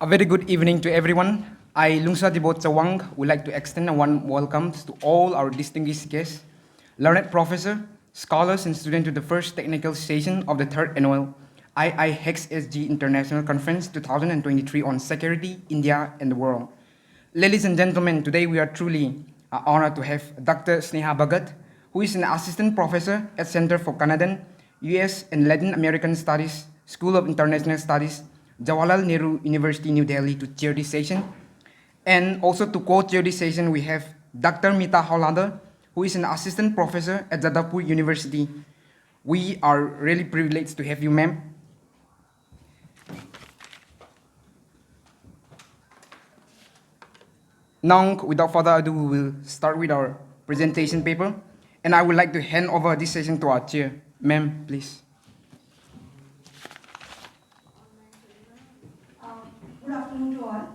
A very good evening to everyone. I, Lungsa Dibot Chawang, would like to extend a warm welcome to all our distinguished guests, learned professors, scholars, and students to the first technical session of the third annual IIHSG International Conference 2023 on Security, India, and the World. Ladies and gentlemen, today we are truly honored to have Dr. Sneha Bhagat, who is an assistant professor at Center for Canadian, US, and Latin American Studies, School of International Studies, Jawaharlal Nehru University, New Delhi, to chair this session. And also to co-chair this session, we have Dr. Mita Howladar, who is an assistant professor at Jadavpur University. We are really privileged to have you, ma'am. Now, without further ado, we will start with our presentation paper. And I would like to hand over this session to our chair. Ma'am, please. Good afternoon to all.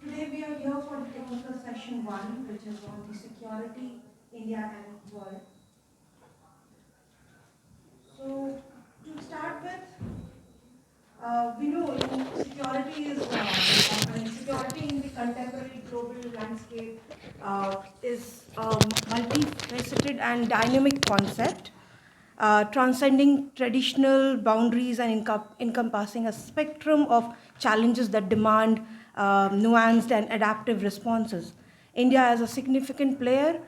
Today we are here for the technical session 1, which is on the security, India and world. So to start with, we know security is security in the contemporary global landscape is a multifaceted and dynamic concept, transcending traditional boundaries and encompassing a spectrum of challenges that demand nuanced and adaptive responses. India, as a significant player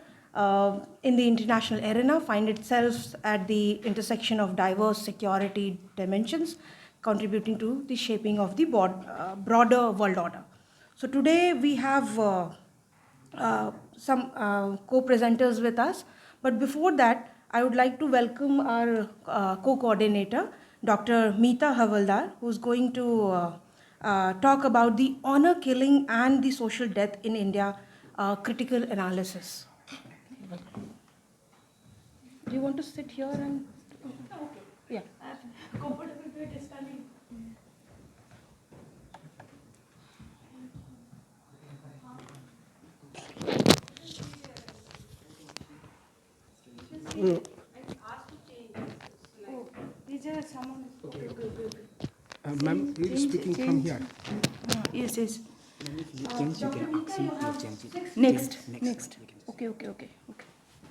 in the international arena, finds itself at the intersection of diverse security dimensions, contributing to the shaping of the broader world order. So today we have some co-presenters with us, but before that, I would like to welcome our co-coordinator, Dr. Mita Howladar, who's going to talk about the honor killing and the social death in India, critical analysis. Do you want to sit here and? Okay. Yeah. Comfortable with standing. Ma'am, you're speaking from here. Yes, yes. Dr. Mita, you have 6 Next. Okay.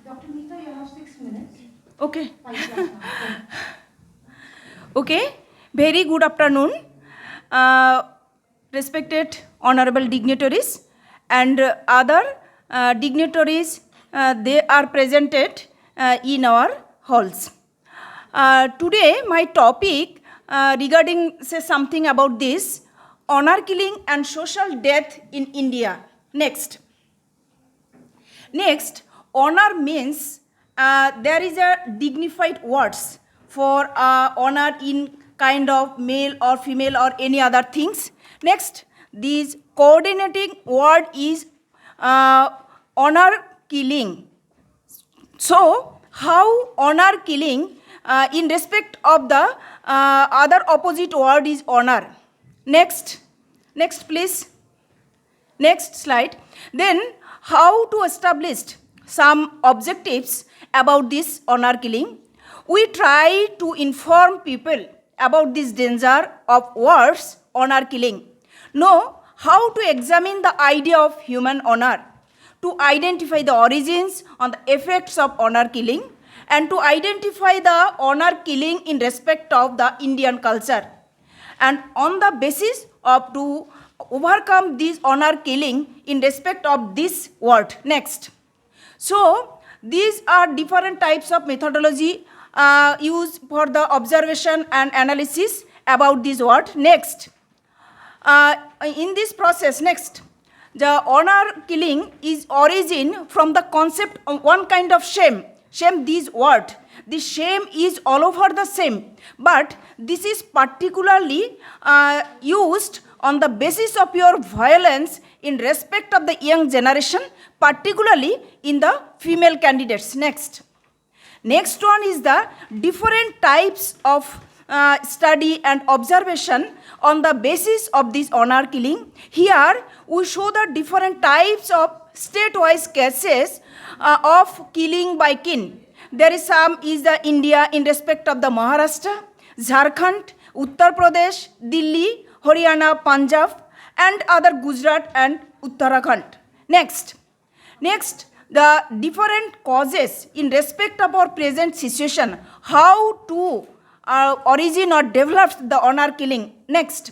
Dr. Mita, you have 6 minutes. Okay. 5 Okay. Very good afternoon, respected honorable dignitaries and other dignitaries. They are presented in our halls. Today, my topic regarding say something about this honor killing and social death in India. Next, honor means there is a dignified words for honor in kind of male or female or any other things. Next, this coordinating word is honor killing. So, how honor killing in respect of the other opposite word is honor. Next please. Next slide. Then, how to establish some objectives about this honor killing. We try to inform people about this danger of words honor killing. Know how to examine the idea of human honor, to identify the origins and the effects of honor killing, and to identify the honor killing in respect of the Indian culture. And on the basis of to overcome this honor killing in respect of this word. Next. So, these are different types of methodology used for the observation and analysis about this word. Next. In this process, next, the honor killing is origin from the concept of one kind of shame. Shame, this word. The shame is all over the same, but this is particularly used on the basis of your violence in respect of the young generation, particularly in the female candidates. Next one is the different types of study and observation on the basis of this honor killing. Here we show the different types of state-wise cases of killing by kin. There is some is the India in respect of the Maharashtra, Jharkhand, Uttar Pradesh, Delhi, Haryana, Punjab, and other Gujarat and Uttarakhand. Next, the different causes in respect of our present situation, how to origin or develop the honor killing. Next,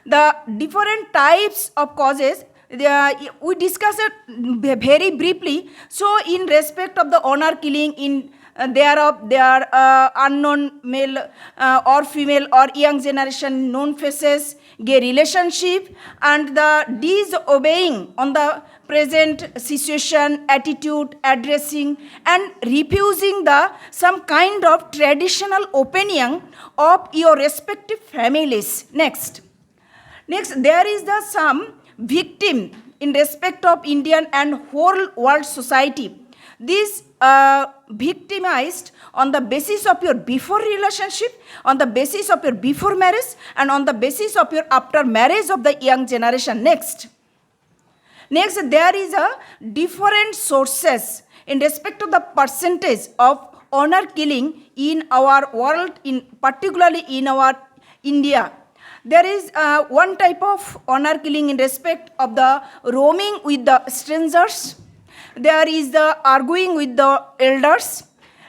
the different types of causes, we discussed it very briefly. So in respect of the honor killing, in there are unknown male or female or young generation, known faces, gay relationship, and the disobeying on the present situation, attitude, addressing and refusing the some kind of traditional opinion of your respective families. Next, there is the some victim in respect of Indian and whole world society. This victimized on the basis of your before relationship, on the basis of your before marriage, and on the basis of your after marriage of the young generation. Next, there is a different sources in respect of the percentage of honor killing in our world, in particularly in our India. There is one type of honor killing in respect of the roaming with the strangers. There is the arguing with the elders.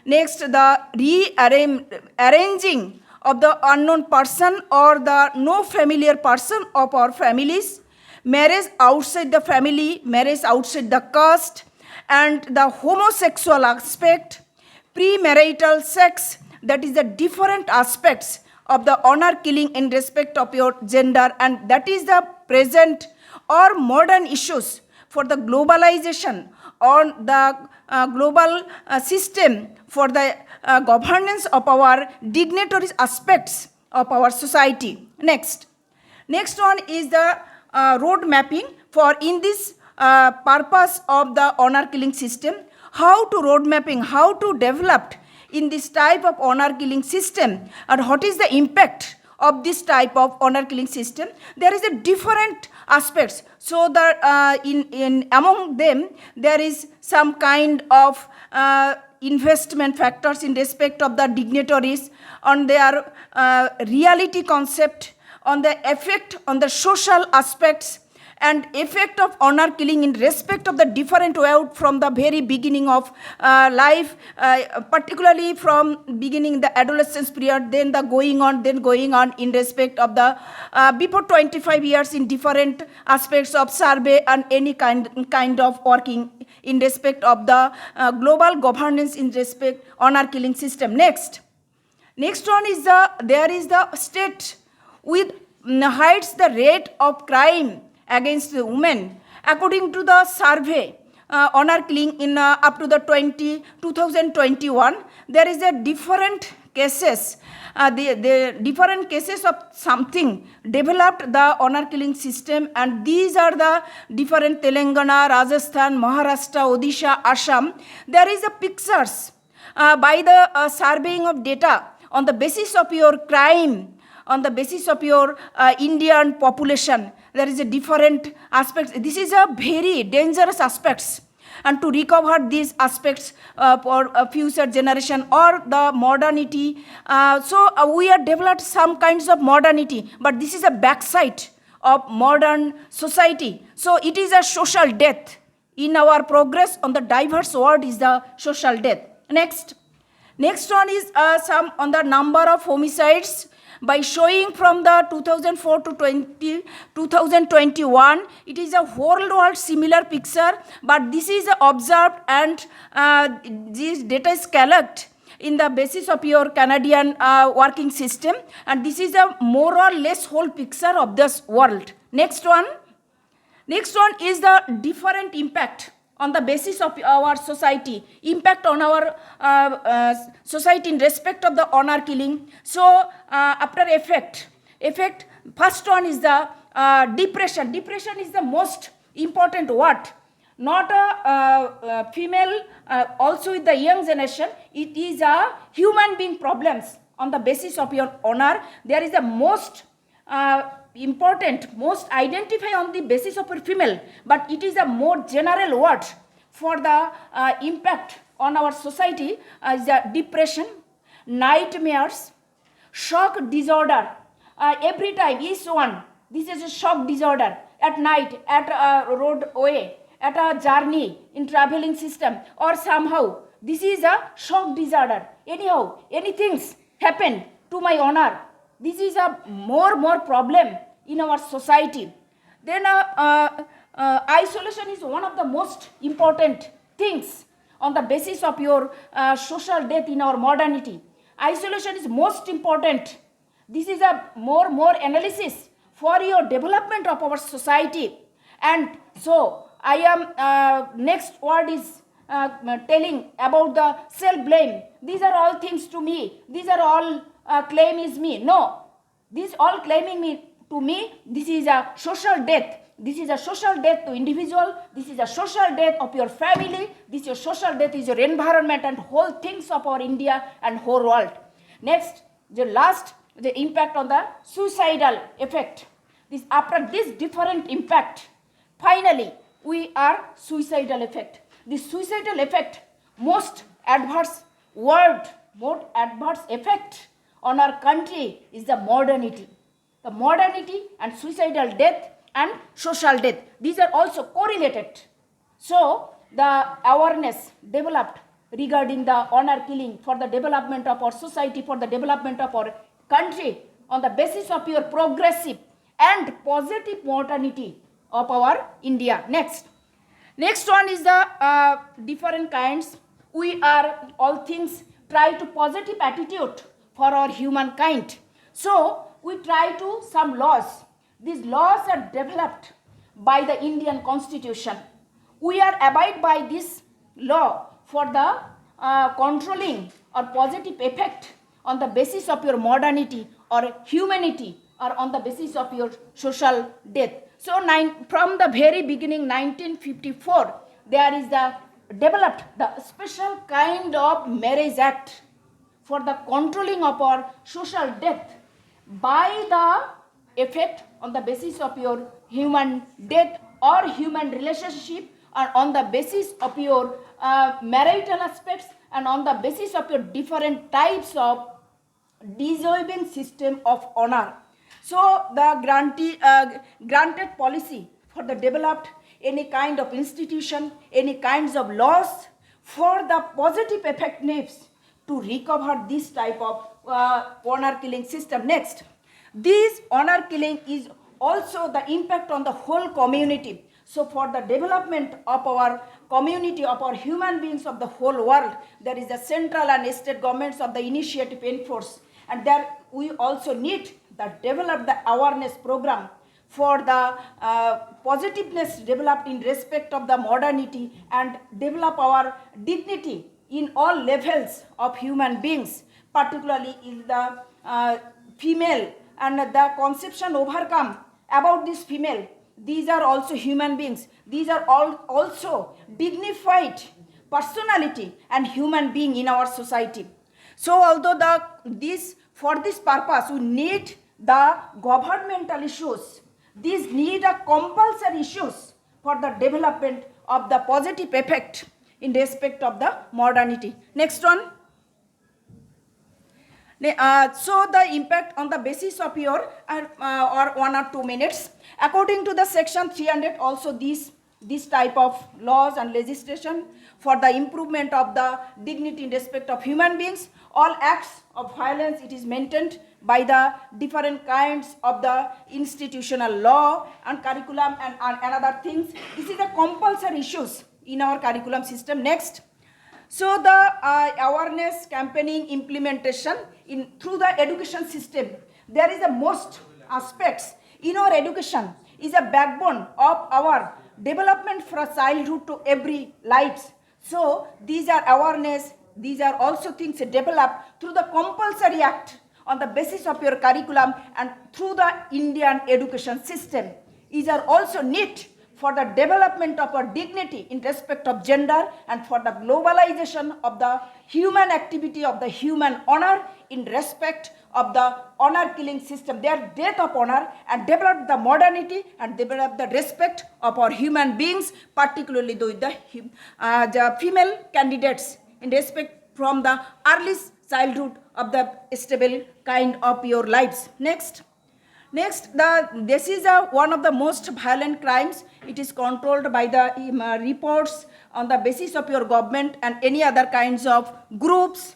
Next, the rearranging of the unknown person or the no familiar person of our families. Marriage outside the family, marriage outside the caste, and the homosexual aspect, premarital sex, that is the different aspects of the honor killing in respect of your gender, and that is the present or modern issues for the globalization on the global system for the governance of our dignitary aspects of our society. Next one is the road mapping for in this purpose of the honor killing system. How to road mapping, how to develop in this type of honor killing system, and what is the impact of this type of honor killing system. There is a different aspects. So that in among them there is some kind of investment factors in respect of the dignitaries, on their reality concept, on the effect on the social aspects, and effect of honor killing in respect of the different way out from the very beginning of life, particularly from beginning the adolescence period, then the going on in respect of the before 25 years in different aspects of survey and any kind of working in respect of the global governance in respect honor killing system. Next one is there is the state with hides the rate of crime against the women. According to the survey, honor killing in up to the 2021, there is a different cases. The different cases of something developed the honor killing system, and these are the different Telangana, Rajasthan, Maharashtra, Odisha, Assam. There is a pictures by the surveying of data on the basis of your crime, on the basis of your Indian population. There is a different aspects. This is a very dangerous aspects, and to recover these aspects for a future generation or the modernity. So we have developed some kinds of modernity, but this is a backside of modern society. So it is a social death. In our progress on the diverse world is the social death. Next one is some on the number of homicides. By showing from the 2004 to 2021, it is a whole world similar picture, but this is observed, and this data is collected in the basis of your Canadian working system, and this is a more or less whole picture of this world. Next one is the different impact on the basis of our society, impact on our society in respect of the honor killing. So after effect, first one is the depression. Depression is the most important word. Not a female, also with the young generation, it is a human being problems on the basis of your honor. There is the most important, most identify on the basis of a female, but it is a more general word for the impact on our society is depression, nightmares, shock disorder. Every time each one This is a shock disorder at night, at a roadway, at a journey in traveling system, or somehow this is a shock disorder. Anyhow, anything happened to my honor. This is a more problem in our society. Then isolation is one of the most important things on the basis of your social death in our modernity. Isolation is most important. This is a more analysis for your development of our society. And so I am next word is telling about the self-blame. These are all things to me. These are all claim is me. No, these all claiming me to me. This is a social death. This is a social death to individual. This is a social death of your family. This your social death is your environment and whole things of our India and whole world. Next, the last, the impact on the suicidal effect. This after this different impact, finally we are suicidal effect. The suicidal effect, most adverse word, most adverse effect on our country is the modernity. The modernity and suicidal death and social death. These are also correlated. So the awareness developed regarding the honor killing for the development of our society, for the development of our country on the basis of your progressive and positive modernity of our India. Next one is the different kinds. We are all things try to positive attitude for our humankind. So we try to some laws. These laws are developed by the Indian Constitution. We are abide by this law for the controlling or positive effect on the basis of your modernity or humanity or on the basis of your social death. So from the very beginning, 1954, there is the developed the special kind of Marriage Act for the controlling of our social death by the effect on the basis of your human death or human relationship, or on the basis of your marital aspects, and on the basis of your different types of dissolving system of honor. So the granted policy for the developed any kind of institution, any kinds of laws for the positive effectiveness to recover this type of honor killing system. Next, this honor killing is also the impact on the whole community. So for the development of our community, of our human beings of the whole world, there is the central and state governments of the initiative enforce, and there we also need to develop the awareness program for the positiveness developed in respect of the modernity and develop our dignity in all levels of human beings, particularly in the female, and the conception overcome about this female. These are also human beings. These are all also dignified personality and human being in our society. So although for this purpose we need the governmental issues, these need a compulsory issues for the development of the positive effect in respect of the modernity. Next one. So the impact on the basis of your or 1 or 2 minutes, according to the section 300, also this type of laws and legislation for the improvement of the dignity in respect of human beings, all acts of violence, it is maintained by the different kinds of the institutional law and curriculum and other things. This is the compulsory issues in our curriculum system. Next. So the awareness campaigning implementation through the education system, there is the most aspects in our education is a backbone of our development from childhood to every lives. So these are awareness, these are also things developed through the compulsory act on the basis of your curriculum and through the Indian education system. These are also need for the development of our dignity in respect of gender and for the globalization of the human activity of the human honor in respect of the honor killing system. Their death of honor and develop the modernity and develop the respect of our human beings, particularly the female candidates in respect from the early childhood of the stable kind of your lives. Next. Next, this is one of the most violent crimes. It is controlled by the reports on the basis of your government and any other kinds of groups,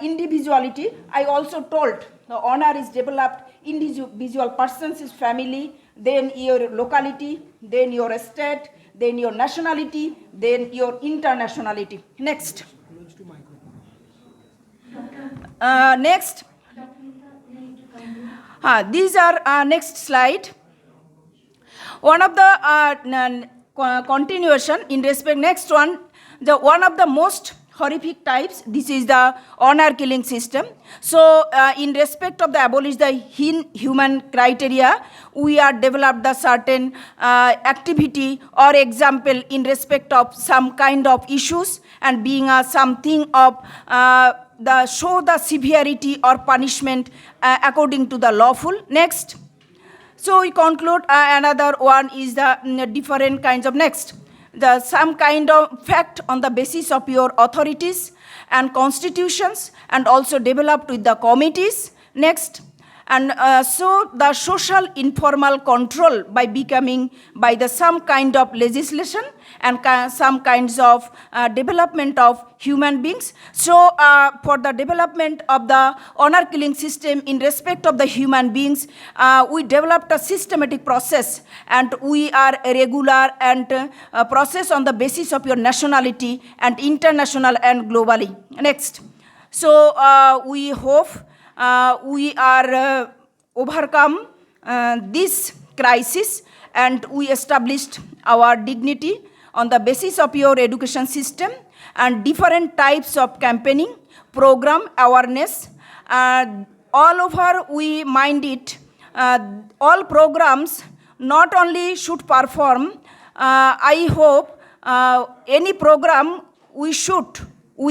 individuality. I also told the honor is developed individual persons, his family, then your locality, then your state, then your nationality, then your internationality. Next. Next. These are next slide. One of the continuation in respect, next one, one of the most horrific types, this is the honor killing system. So in respect of the abolish the human criteria, we are developed the certain activity or example in respect of some kind of issues and being something of show the severity or punishment according to the lawful. Next. So we conclude another one is the different kinds of next. Some kind of fact on the basis of your authorities and constitutions and also developed with the committees. Next. And so the social informal control by becoming by the some kind of legislation and some kinds of development of human beings. So for the development of the honor killing system in respect of the human beings, we developed a systematic process and we are a regular and process on the basis of your nationality and international and globally. Next. So we hope we are overcome this crisis and we established our dignity on the basis of your education system and different types of campaigning, program, awareness. All over we mind it, all programs not only should perform, I hope any program we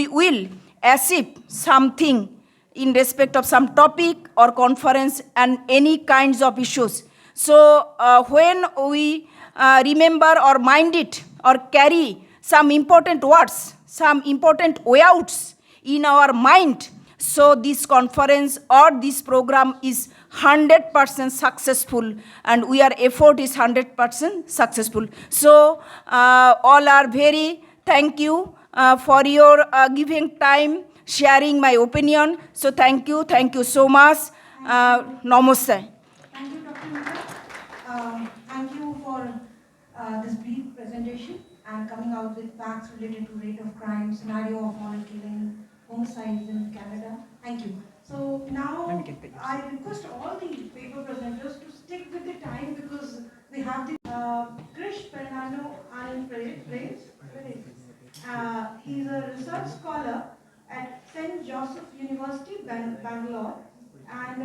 will achieve something in respect of some topic or conference and any kinds of issues. So when we remember or mind it or carry some important words, some important way outs in our mind, so this conference or this program is 100% successful and our effort is 100% successful. So all are very thank you for your giving time, sharing my opinion. So thank you so much. Namaste. Thank you, Dr. Mita. Thank you for this brief presentation and coming out with facts related to rate of crime, scenario of honor killing, homicides in Canada. Thank you. So now I request all the paper presenters to stick with the time because we have the Cris, Fernando, Anand, Perez. He's a research scholar at St. Joseph University, Bangalore, and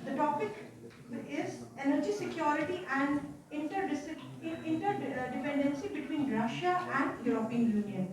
the topic is energy security and interdependency between Russia and European Union.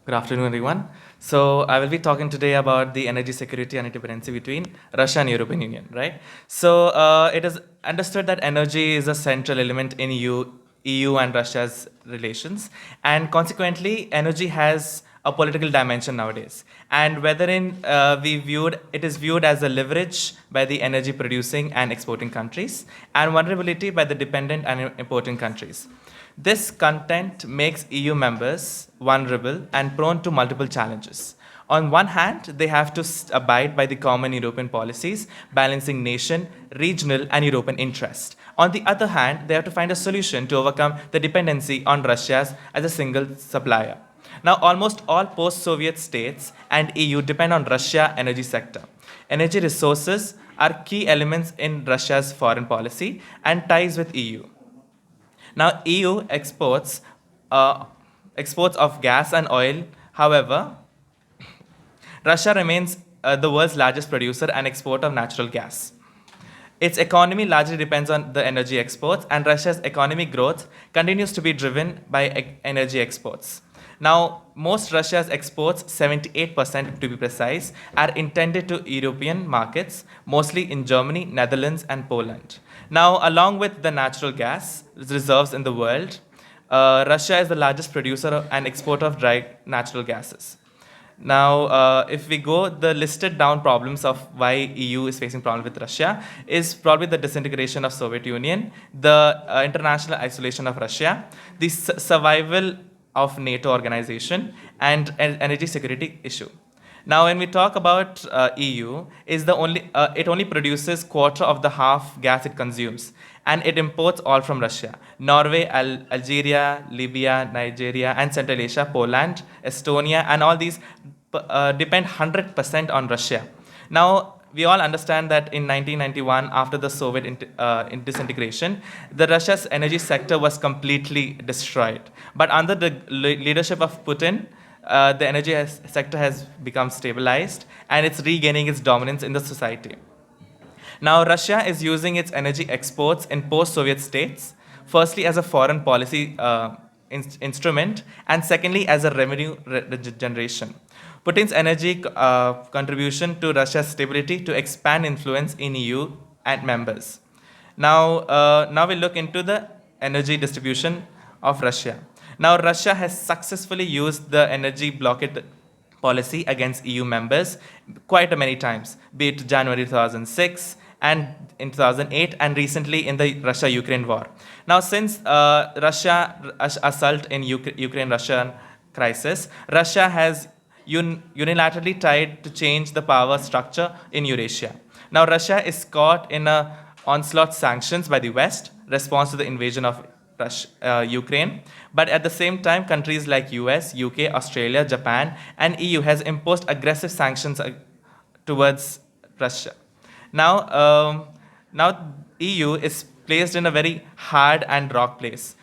Good afternoon, everyone. So I will be talking today about the energy security and interdependency between Russia and European Union, right? So it is understood that energy is a central element in EU and Russia's relations, and consequently, energy has a political dimension nowadays. And wherein it is viewed as a leverage by the energy producing and exporting countries, and vulnerability by the dependent and importing countries. This content makes EU members vulnerable and prone to multiple challenges. On one hand, they have to abide by the common European policies, balancing nation, regional, and European interest. On the other hand, they have to find a solution to overcome the dependency on Russia as a single supplier. Now, almost all post-Soviet states and EU depend on Russia energy sector. Energy resources are key elements in Russia's foreign policy and ties with EU. Now, EU exports of gas and oil. However, Russia remains the world's largest producer and exporter of natural gas. Its economy largely depends on the energy exports, and Russia's economic growth continues to be driven by energy exports. Now, most Russia's exports, 78% to be precise, are intended to European markets, mostly in Germany, Netherlands, and Poland. Now, along with the natural gas reserves in the world, Russia is the largest producer and exporter of dry natural gases. Now, if we go, the listed down problems of why EU is facing problems with Russia is probably the disintegration of Soviet Union, the international isolation of Russia, the survival of NATO organization, and an energy security issue. Now, when we talk about EU, it only produces quarter of the half gas it consumes, and it imports all from Russia. Norway, Algeria, Libya, Nigeria, and Central Asia, Poland, Estonia, and all these depend 100% on Russia. Now, we all understand that in 1991, after the Soviet disintegration, the Russia's energy sector was completely destroyed. But under the leadership of Putin, the energy sector has become stabilized and it's regaining its dominance in the society. Now, Russia is using its energy exports in post-Soviet states, firstly as a foreign policy instrument, and secondly as a revenue generation. Putin's energy contribution to Russia's stability to expand influence in EU and members. Now we look into the energy distribution of Russia. Now, Russia has successfully used the energy blockade policy against EU members quite many times, be it January 2006 and in 2008 and recently in the Russia-Ukraine war. Now, since Russia's assault in Ukraine-Russia crisis, Russia has unilaterally tried to change the power structure in Eurasia. Now, Russia is caught in an onslaught sanctions by the West, response to the invasion of Ukraine, but at the same time, countries like US, UK, Australia, Japan, and EU has imposed aggressive sanctions towards Russia. Now EU is placed in a very hard and rock place,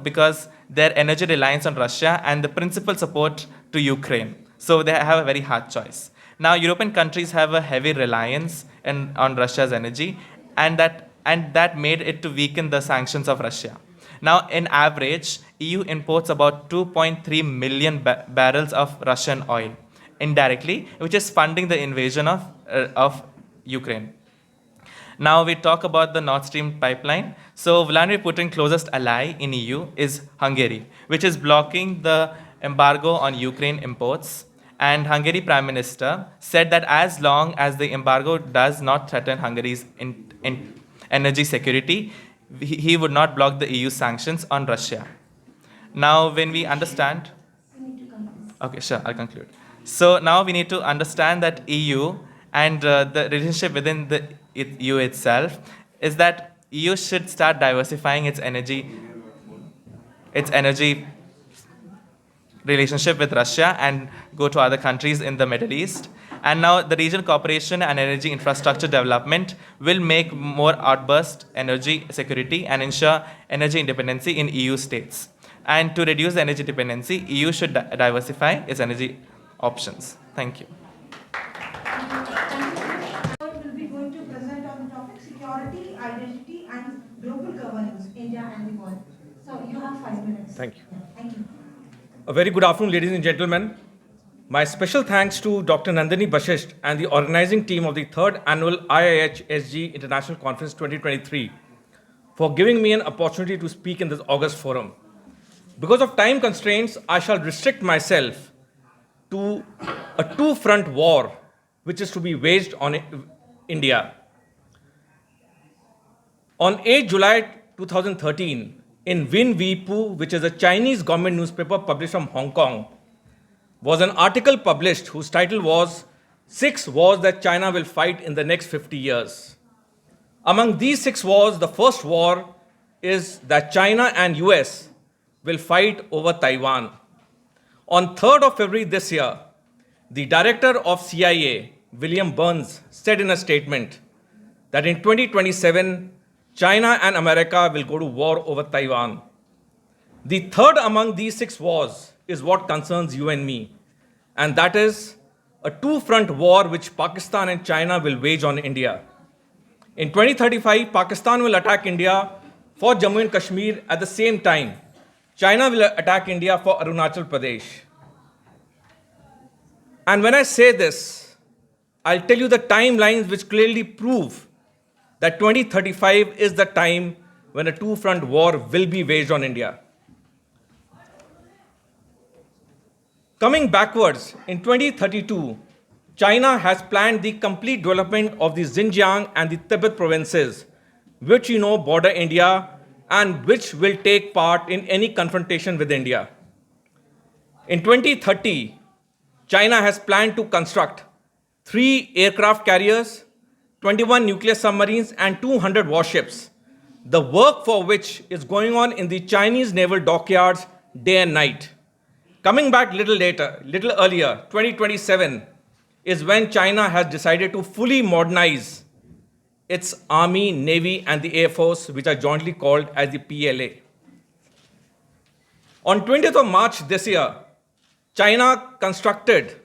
because their energy reliance on Russia and the principal support to Ukraine. So they have a very hard choice. Now, European countries have a heavy reliance on Russia's energy, and that made it to weaken the sanctions of Russia. Now, in average, EU imports about 2.3 million barrels of Russian oil indirectly, which is funding the invasion of Ukraine. Now we talk about the Nord Stream pipeline. So Vladimir Putin's closest ally in EU is Hungary, which is blocking the embargo on Ukraine imports. And Hungary Prime Minister said that as long as the embargo does not threaten Hungary's energy security, he would not block the EU sanctions on Russia. Now, when we understand... Okay, sure, I'll conclude. So now we need to understand that EU and the relationship within the EU itself is that EU should start diversifying its energy relationship with Russia and go to other countries in the Middle East. And now the regional cooperation and energy infrastructure development will make more outburst energy security and ensure energy independency in EU states. And to reduce energy dependency, EU should diversify its energy options. Thank you. Will be going to present on the topic security, identity, and global governance, India and the world. So you have 5 minutes. Thank you. Thank you. A very good afternoon, ladies and gentlemen. My special thanks to Dr. Nandini Bashisht and the organizing team of the 3rd Annual IIHSG International Conference 2023 for giving me an opportunity to speak in this August forum. Because of time constraints, I shall restrict myself to a two-front war which is to be waged on India. On 8 July 2013, in Win Vi Pu, which is a Chinese government newspaper published from Hong Kong, was an article published whose title was 6 Wars That China Will Fight in the Next 50 Years. Among these 6 wars, the first war is that China and US will fight over Taiwan. On 3rd of February this year, the director of CIA, William Burns, said in a statement that in 2027, China and America will go to war over Taiwan. The third among these 6 wars is what concerns you and me, and that is a two-front war which Pakistan and China will wage on India. In 2035, Pakistan will attack India for Jammu and Kashmir. At the same time, China will attack India for Arunachal Pradesh. And when I say this, I'll tell you the timelines which clearly prove that 2035 is the time when a two-front war will be waged on India. Coming backwards, in 2032, China has planned the complete development of the Xinjiang and the Tibet provinces, which border India and which will take part in any confrontation with India. In 2030, China has planned to construct 3 aircraft carriers, 21 nuclear submarines, and 200 warships, the work for which is going on in the Chinese naval dockyards day and night. Coming back little earlier, 2027, is when China has decided to fully modernize its army, navy, and the air force, which are jointly called as the PLA. On 20th of March this year, China constructed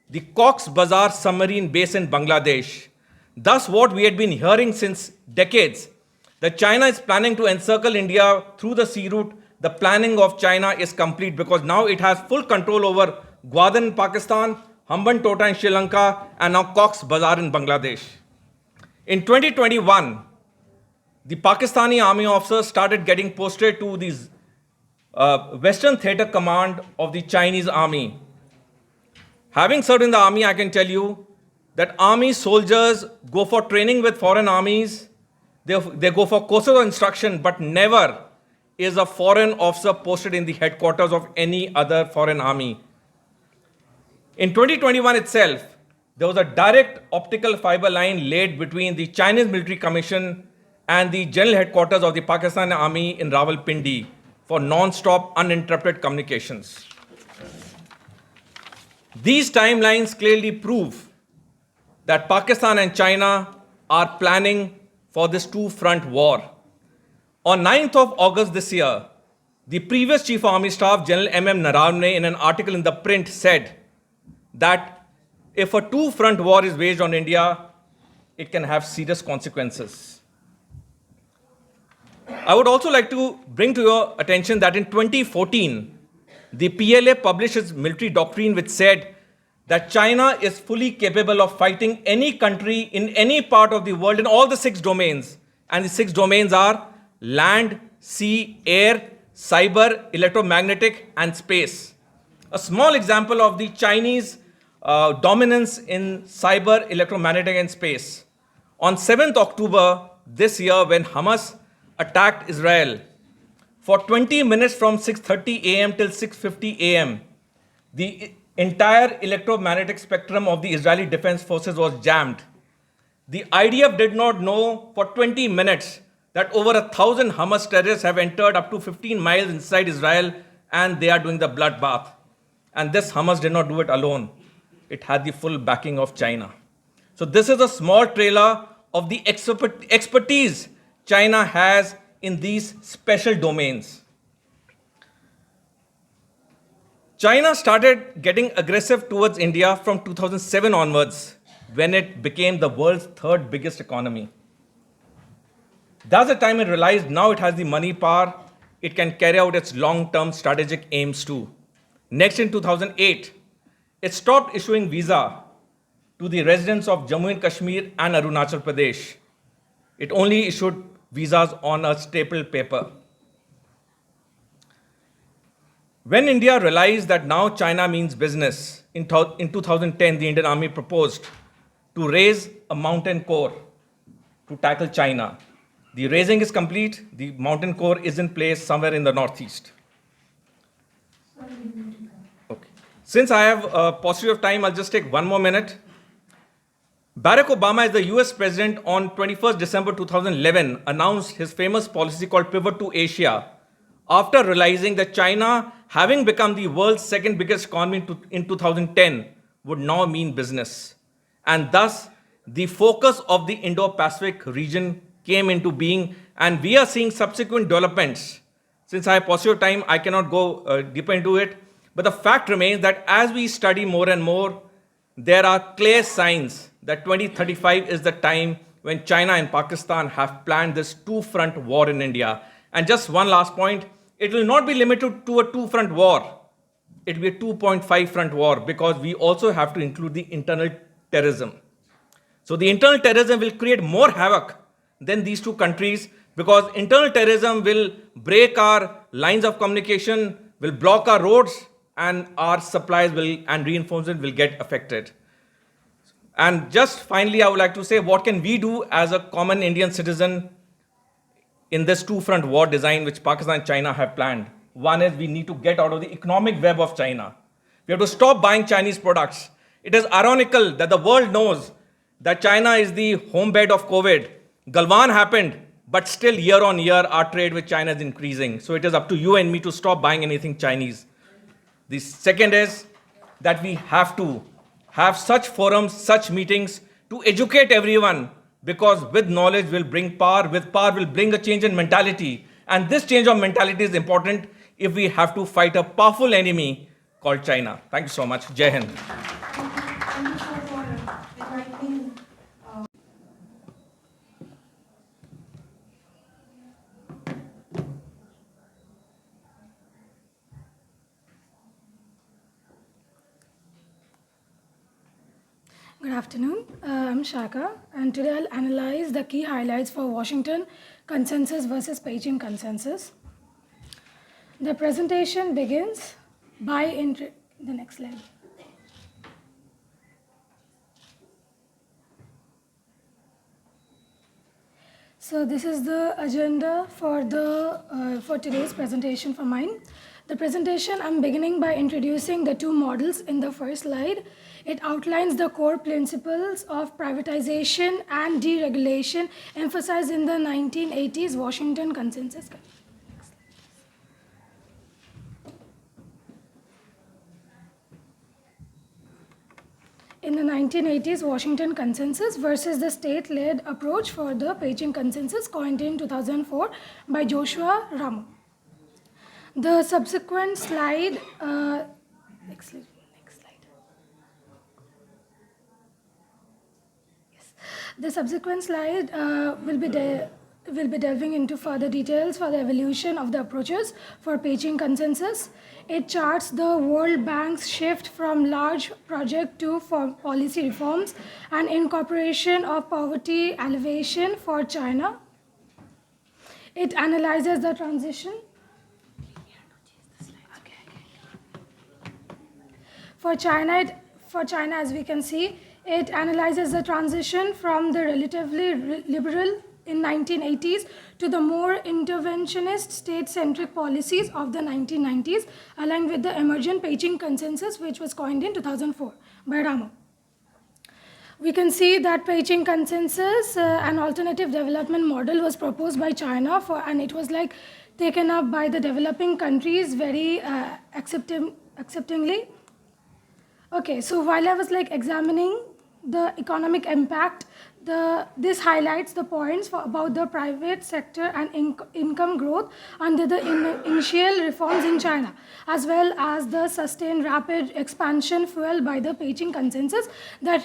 the Cox's Bazar submarine base in Bangladesh. Thus, what we had been hearing since decades, that China is planning to encircle India through the sea route, the planning of China is complete because now it has full control over Gwadar in Pakistan, Hambantota Tota in Sri Lanka, and now Cox's Bazar in Bangladesh. In 2021, the Pakistani army officers started getting posted to the Western Theatre Command of the Chinese army. Having served in the army, I can tell you that army soldiers go for training with foreign armies, they go for courses of instruction, but never is a foreign officer posted in the headquarters of any other foreign army. In 2021 itself, there was a direct optical fiber line laid between the Chinese Military Commission and the general headquarters of the Pakistan Army in Rawalpindi for non-stop, uninterrupted communications. These timelines clearly prove that Pakistan and China are planning for this two-front war. On 9th of August this year, the previous Chief of Army Staff, General M.M. Naravne, in an article in The Print said that if a two-front war is waged on India, it can have serious consequences. I would also like to bring to your attention that in 2014, the PLA published its military doctrine which said that China is fully capable of fighting any country in any part of the world in all the 6 domains. And the 6 domains are land, sea, air, cyber, electromagnetic, and space. A small example of the Chinese dominance in cyber, electromagnetic, and space. On 7th October this year, when Hamas attacked Israel, for 20 minutes from 6:30 a.m. till 6:50 a.m., the entire electromagnetic spectrum of the Israeli Defense Forces was jammed. The IDF did not know for 20 minutes that over 1,000 Hamas terrorists have entered up to 15 miles inside Israel and they are doing the bloodbath. And this Hamas did not do it alone. It had the full backing of China. So this is a small trailer of the expertise China has in these special domains. China started getting aggressive towards India from 2007 onwards, when it became the world's 3rd biggest economy. That's the time it realized now it has the money power, it can carry out its long-term strategic aims too. Next, in 2008, it stopped issuing visa to the residents of Jammu and Kashmir and Arunachal Pradesh. It only issued visas on a stapled paper. When India realized that now China means business, in 2010, the Indian Army proposed to raise a mountain corps to tackle China. The raising is complete. The mountain corps is in place somewhere in the northeast. Okay. Since I have a paucity of time, I'll just take one more minute. Barack Obama, as the US president, on 21st December 2011, announced his famous policy called Pivot to Asia, after realizing that China, having become the world's 2nd biggest economy in 2010, would now mean business. And thus, the focus of the Indo-Pacific region came into being, and we are seeing subsequent developments. Since I have paucity of time, I cannot go deeper into it. But the fact remains that as we study more and more, there are clear signs that 2035 is the time when China and Pakistan have planned this two-front war in India. And just one last point, it will not be limited to a two-front war. It will be a 2.5-front war because we also have to include the internal terrorism. So the internal terrorism will create more havoc than these two countries because internal terrorism will break our lines of communication, will block our roads, and our supplies and reinforcement will get affected. And just finally, I would like to say, what can we do as a common Indian citizen in this two-front war design which Pakistan and China have planned? One is we need to get out of the economic web of China. We have to stop buying Chinese products. It is ironical that the world knows that China is the homebed of COVID. Galwan happened, but still year on year, our trade with China is increasing. So it is up to you and me to stop buying anything Chinese. The second is that we have to have such forums, such meetings to educate everyone, because with knowledge will bring power, with power will bring a change in mentality. And this change of mentality is important if we have to fight a powerful enemy called China. Thank you so much. Jai Hind. Thank you, sir, for inviting. Good afternoon, I'm Shaka, and today I'll analyze the key highlights for Washington Consensus versus Beijing Consensus. The presentation begins by the next slide. So this is the agenda for today's presentation for mine. The presentation, I'm beginning by introducing the two models in the first slide. It outlines the core principles of privatization and deregulation emphasized in the 1980s Washington Consensus. In the 1980s Washington Consensus versus the state-led approach for the Beijing Consensus coined in 2004 by Joshua Ramo. The subsequent slide, next slide. Yes. The subsequent slide will be delving into further details for the evolution of the approaches for Beijing Consensus. It charts the World Bank's shift from large project to policy reforms and incorporation of poverty alleviation for China. It analyzes the transition. For China, as we can see, it analyzes the transition from the relatively liberal in 1980s to the more interventionist state-centric policies of the 1990s, aligned with the emergent Beijing Consensus, which was coined in 2004 by Ramo. We can see that Beijing Consensus, an alternative development model, was proposed by China and it was like taken up by the developing countries very acceptingly. Okay, so while I was examining the economic impact, this highlights the points about the private sector and income growth under the initial reforms in China, as well as the sustained rapid expansion fueled by the Beijing Consensus that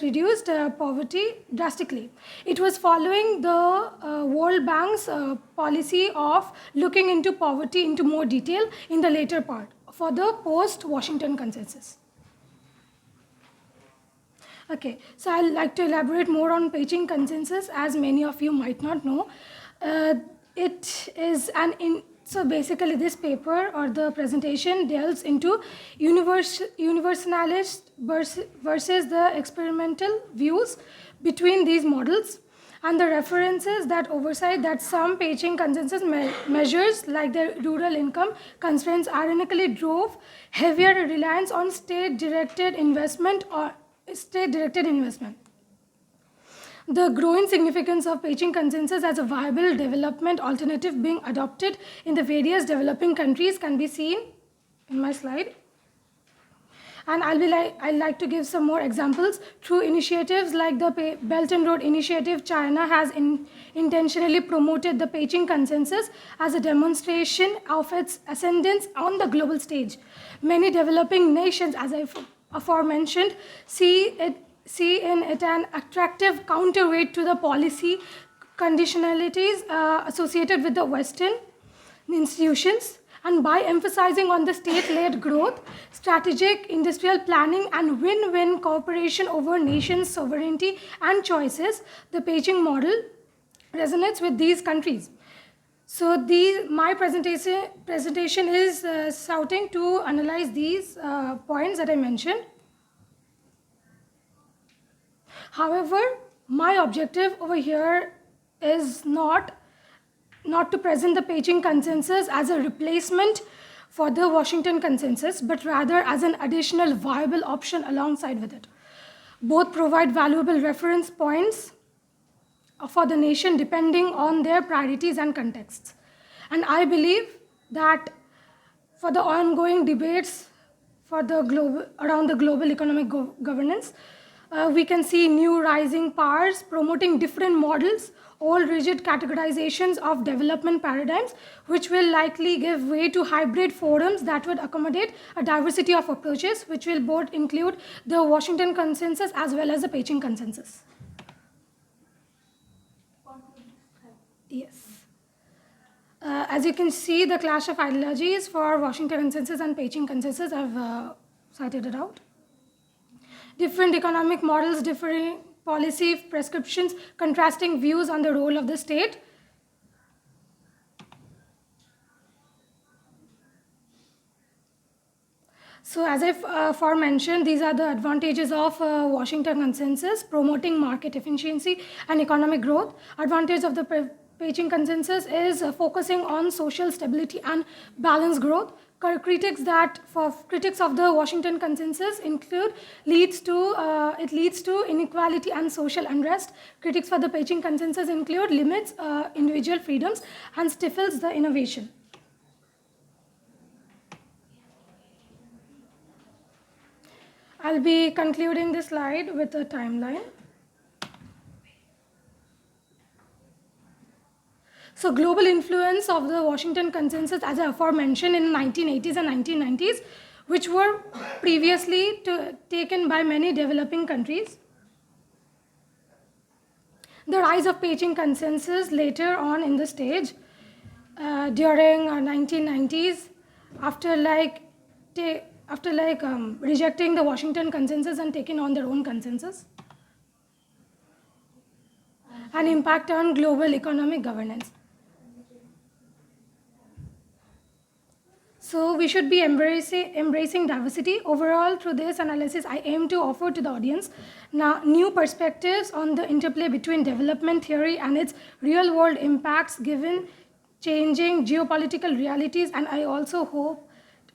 reduced poverty drastically. It was following the World Bank's policy of looking into poverty into more detail in the later part for the post-Washington Consensus. Okay, so I'd like to elaborate more on Beijing Consensus, as many of you might not know. So basically this paper or the presentation delves into universalist versus the experimental views between these models, and the references that oversight that some Beijing Consensus measures like the rural income constraints ironically drove heavier reliance on state-directed investment. The growing significance of Beijing Consensus as a viable development alternative being adopted in the various developing countries can be seen in my slide. And I'd like to give some more examples. Through initiatives like the Belt and Road Initiative, China has intentionally promoted the Beijing Consensus as a demonstration of its ascendance on the global stage. Many developing nations, as I aforementioned, see in it an attractive counterweight to the policy conditionalities associated with the Western institutions. And by emphasizing on the state-led growth, strategic industrial planning, and win-win cooperation over nations' sovereignty and choices, the Beijing model resonates with these countries. So my presentation is shouting to analyze these points that I mentioned. However, my objective over here is not to present the Beijing Consensus as a replacement for the Washington Consensus, but rather as an additional viable option alongside with it. Both provide valuable reference points for the nation depending on their priorities and contexts. And I believe that for the ongoing debates around the global economic governance, we can see new rising powers promoting different models, old rigid categorizations of development paradigms, which will likely give way to hybrid forums that would accommodate a diversity of approaches, which will both include the Washington Consensus as well as the Beijing Consensus. Yes. As you can see, the clash of ideologies for Washington Consensus and Beijing Consensus, I've cited it out. Different economic models, differing policy prescriptions, contrasting views on the role of the state. So as I've aforementioned, these are the advantages of Washington Consensus, promoting market efficiency and economic growth. Advantage of the Beijing Consensus is focusing on social stability and balanced growth. Critics of the Washington Consensus include it leads to inequality and social unrest. Critics for the Beijing Consensus include limits individual freedoms and stifles the innovation. I'll be concluding this slide with a timeline. So global influence of the Washington Consensus, as I aforementioned, in 1980s and 1990s, which were previously taken by many developing countries. The rise of Beijing Consensus later on in the stage, during 1990s, after rejecting the Washington Consensus and taking on their own consensus, an impact on global economic governance. So we should be embracing diversity. Overall, through this analysis, I aim to offer to the audience now new perspectives on the interplay between development theory and its real-world impacts given changing geopolitical realities, and I also hope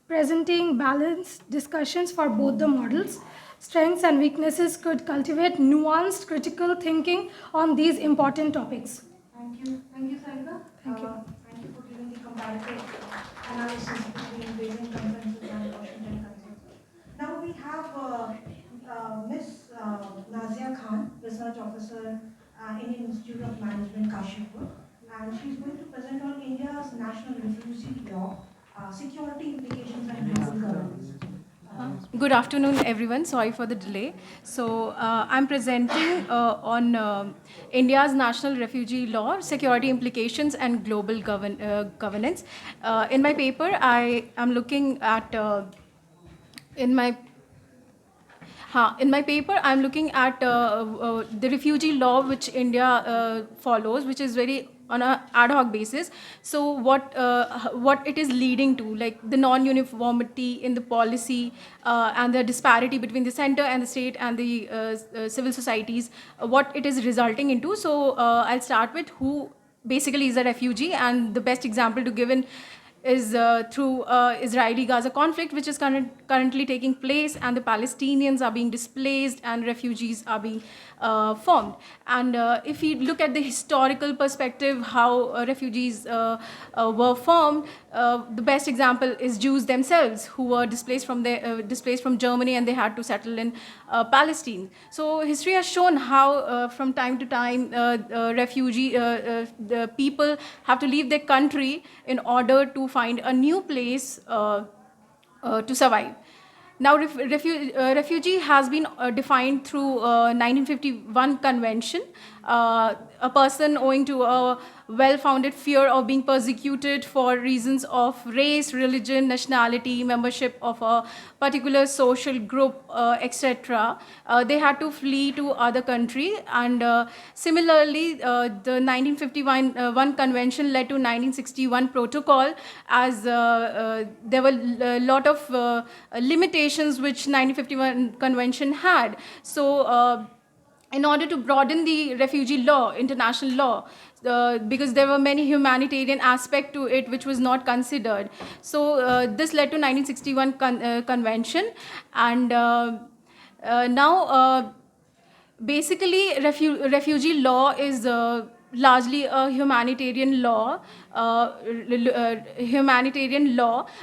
presenting balanced discussions for both the models. Strengths and weaknesses could cultivate nuanced critical thinking on these important topics. Thank you, Sangha. Thank you. Thank you for giving the comparative analysis between Beijing Consensus and Washington Consensus. Now we have Ms. Nazia Khan, Research Officer, Indian Institute of Management, Kashipur, and she's going to present on India's National Refugee Law, security implications and global governance. Good afternoon, everyone. Sorry for the delay. So I'm presenting on India's National Refugee Law, Security Implications and Global Governance. In my paper, I am looking at I'm looking at the refugee law which India follows, which is very on an ad hoc basis. So what it is leading to, like the non-uniformity in the policy and the disparity between the center and the state and the civil societies, what it is resulting into. So I'll start with who basically is a refugee, and the best example to give in is through Israeli-Gaza conflict, which is currently taking place, and the Palestinians are being displaced and refugees are being formed. And if you look at the historical perspective, how refugees were formed, the best example is Jews themselves, who were displaced from Germany, and they had to settle in Palestine. So history has shown how from time to time the people have to leave their country in order to find a new place to survive. Now, refugee has been defined through 1951 convention, a person owing to a well-founded fear of being persecuted for reasons of race, religion, nationality, membership of a particular social group, etc. They had to flee to other country, and similarly, the 1951 one convention led to 1961 protocol, as there were a lot of limitations which 1951 convention had. So in order to broaden the refugee law, international law, because there were many humanitarian aspect to it which was not considered. So this led to 1961 convention, and now basically refugee law is largely a humanitarian law.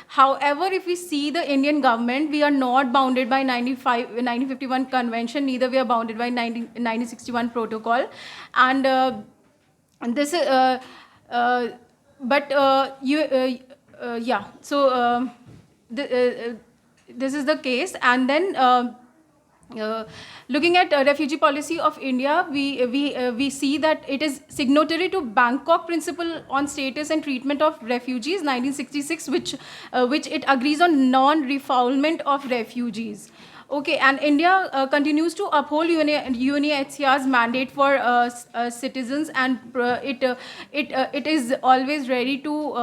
However, if we see the Indian government, we are not bounded by 1951 convention, neither we are bounded by 1961 protocol. And this is, this is the case. And then looking at refugee policy of India, we see that it is signatory to Bangkok Principle on Status and Treatment of Refugees, 1966, which it agrees on non-refoulement of refugees. Okay, and India continues to uphold UNHCR's mandate for citizens, and it is always ready to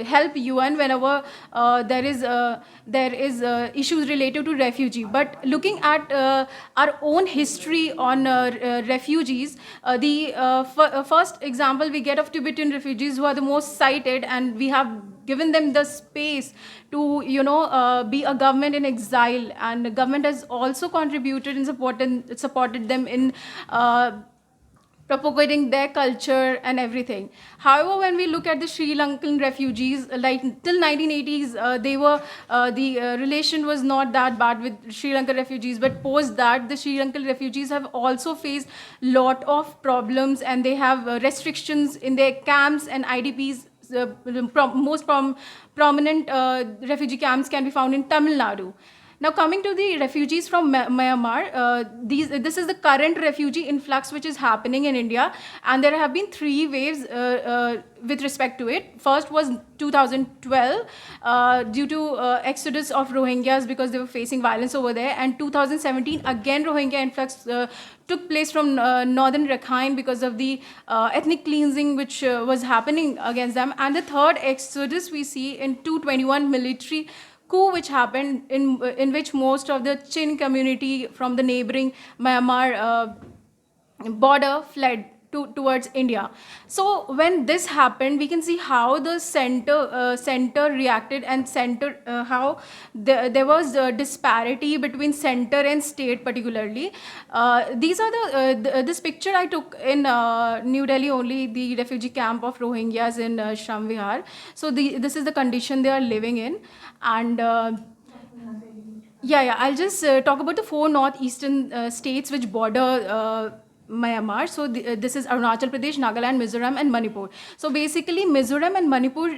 help UN whenever there is issues related to refugee. But looking at our own history on refugees, the first example we get of Tibetan refugees, who are the most cited, and we have given them the space to be a government in exile, and the government has also contributed and supported them in propagating their culture and everything. However, when we look at the Sri Lankan refugees, like till 1980s, they were the relation was not that bad with Sri Lankan refugees, but post that, the Sri Lankan refugees have also faced lot of problems, and they have restrictions in their camps and IDPs. Most prominent refugee camps can be found in Tamil Nadu. Now, coming to the refugees from Myanmar, this is the current refugee influx which is happening in India, and there have been 3 waves with respect to it. First was 2012 due to exodus of Rohingyas because they were facing violence over there, and 2017 again Rohingya influx took place from northern Rakhine because of the ethnic cleansing which was happening against them. And the third exodus we see in 2021 military coup which happened, in which most of the Chin community from the neighboring Myanmar border fled towards India. So when this happened, we can see how the center reacted, and how there was a disparity between center and state particularly. These are this picture I took in New Delhi only, the refugee camp of Rohingyas in Shram Vihar. So this is the condition they are living in. And I'll just talk about the 4 northeastern states which border Myanmar. So this is Arunachal Pradesh, Nagaland, Mizoram, and Manipur. So basically, Mizoram and Manipur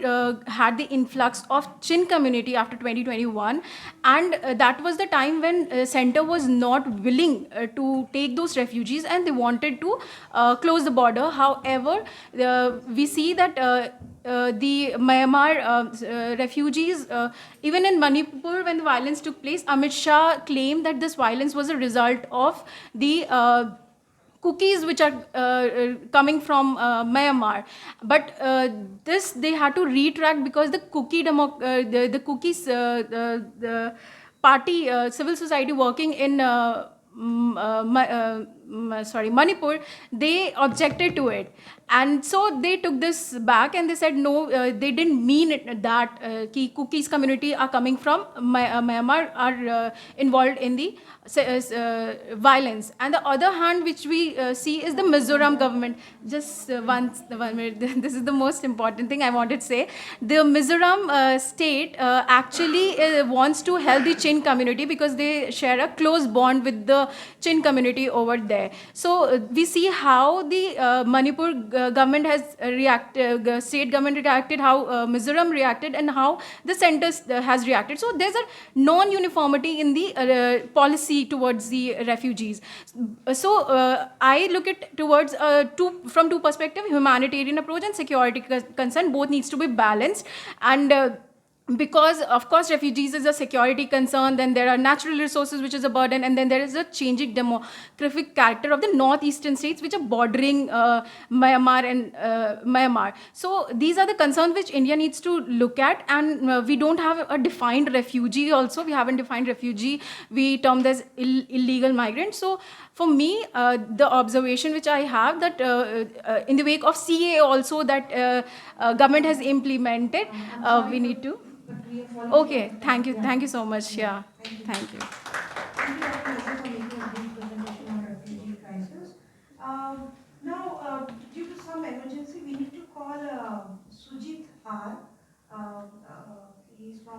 had the influx of Chin community after 2021, and that was the time when center was not willing to take those refugees, and they wanted to close the border. However, we see that the Myanmar refugees, even in Manipur, when the violence took place, Amit Shah claimed that this violence was a result of the cookies which are coming from Myanmar, but this they had to retract because the the party, civil society working in Manipur, they objected to it, and so they took this back and they said no, they didn't mean it that cookies community are coming from Myanmar, are involved in the violence. And the other hand which we see is the Mizoram government. Just one minute, this is the most important thing I wanted to say. The Mizoram state actually wants to help the Chin community because they share a close bond with the Chin community over there. there. So we see how the Manipur government has reacted, state government reacted, how Mizoram reacted, and how the center has reacted. So there's a non-uniformity in the policy towards the refugees. So I look at towards from two perspectives: humanitarian approach and security concern. Both needs to be balanced, and because of course refugees is a security concern, then there are natural resources which is a burden, and then there is a changing demographic character of the northeastern states which are bordering Myanmar and Myanmar. So these are the concerns which India needs to look at, and we don't have a defined refugee also. We haven't defined refugee. We term as illegal migrants. So for me, the observation which I have that in the wake of CA also that government has implemented, we need to. Okay, thank you so much. Yeah, thank you. Thank you, Dr. Mita, for making a brief presentation on refugee crisis. Now, due to some emergency, we need to call Sujit R. He's a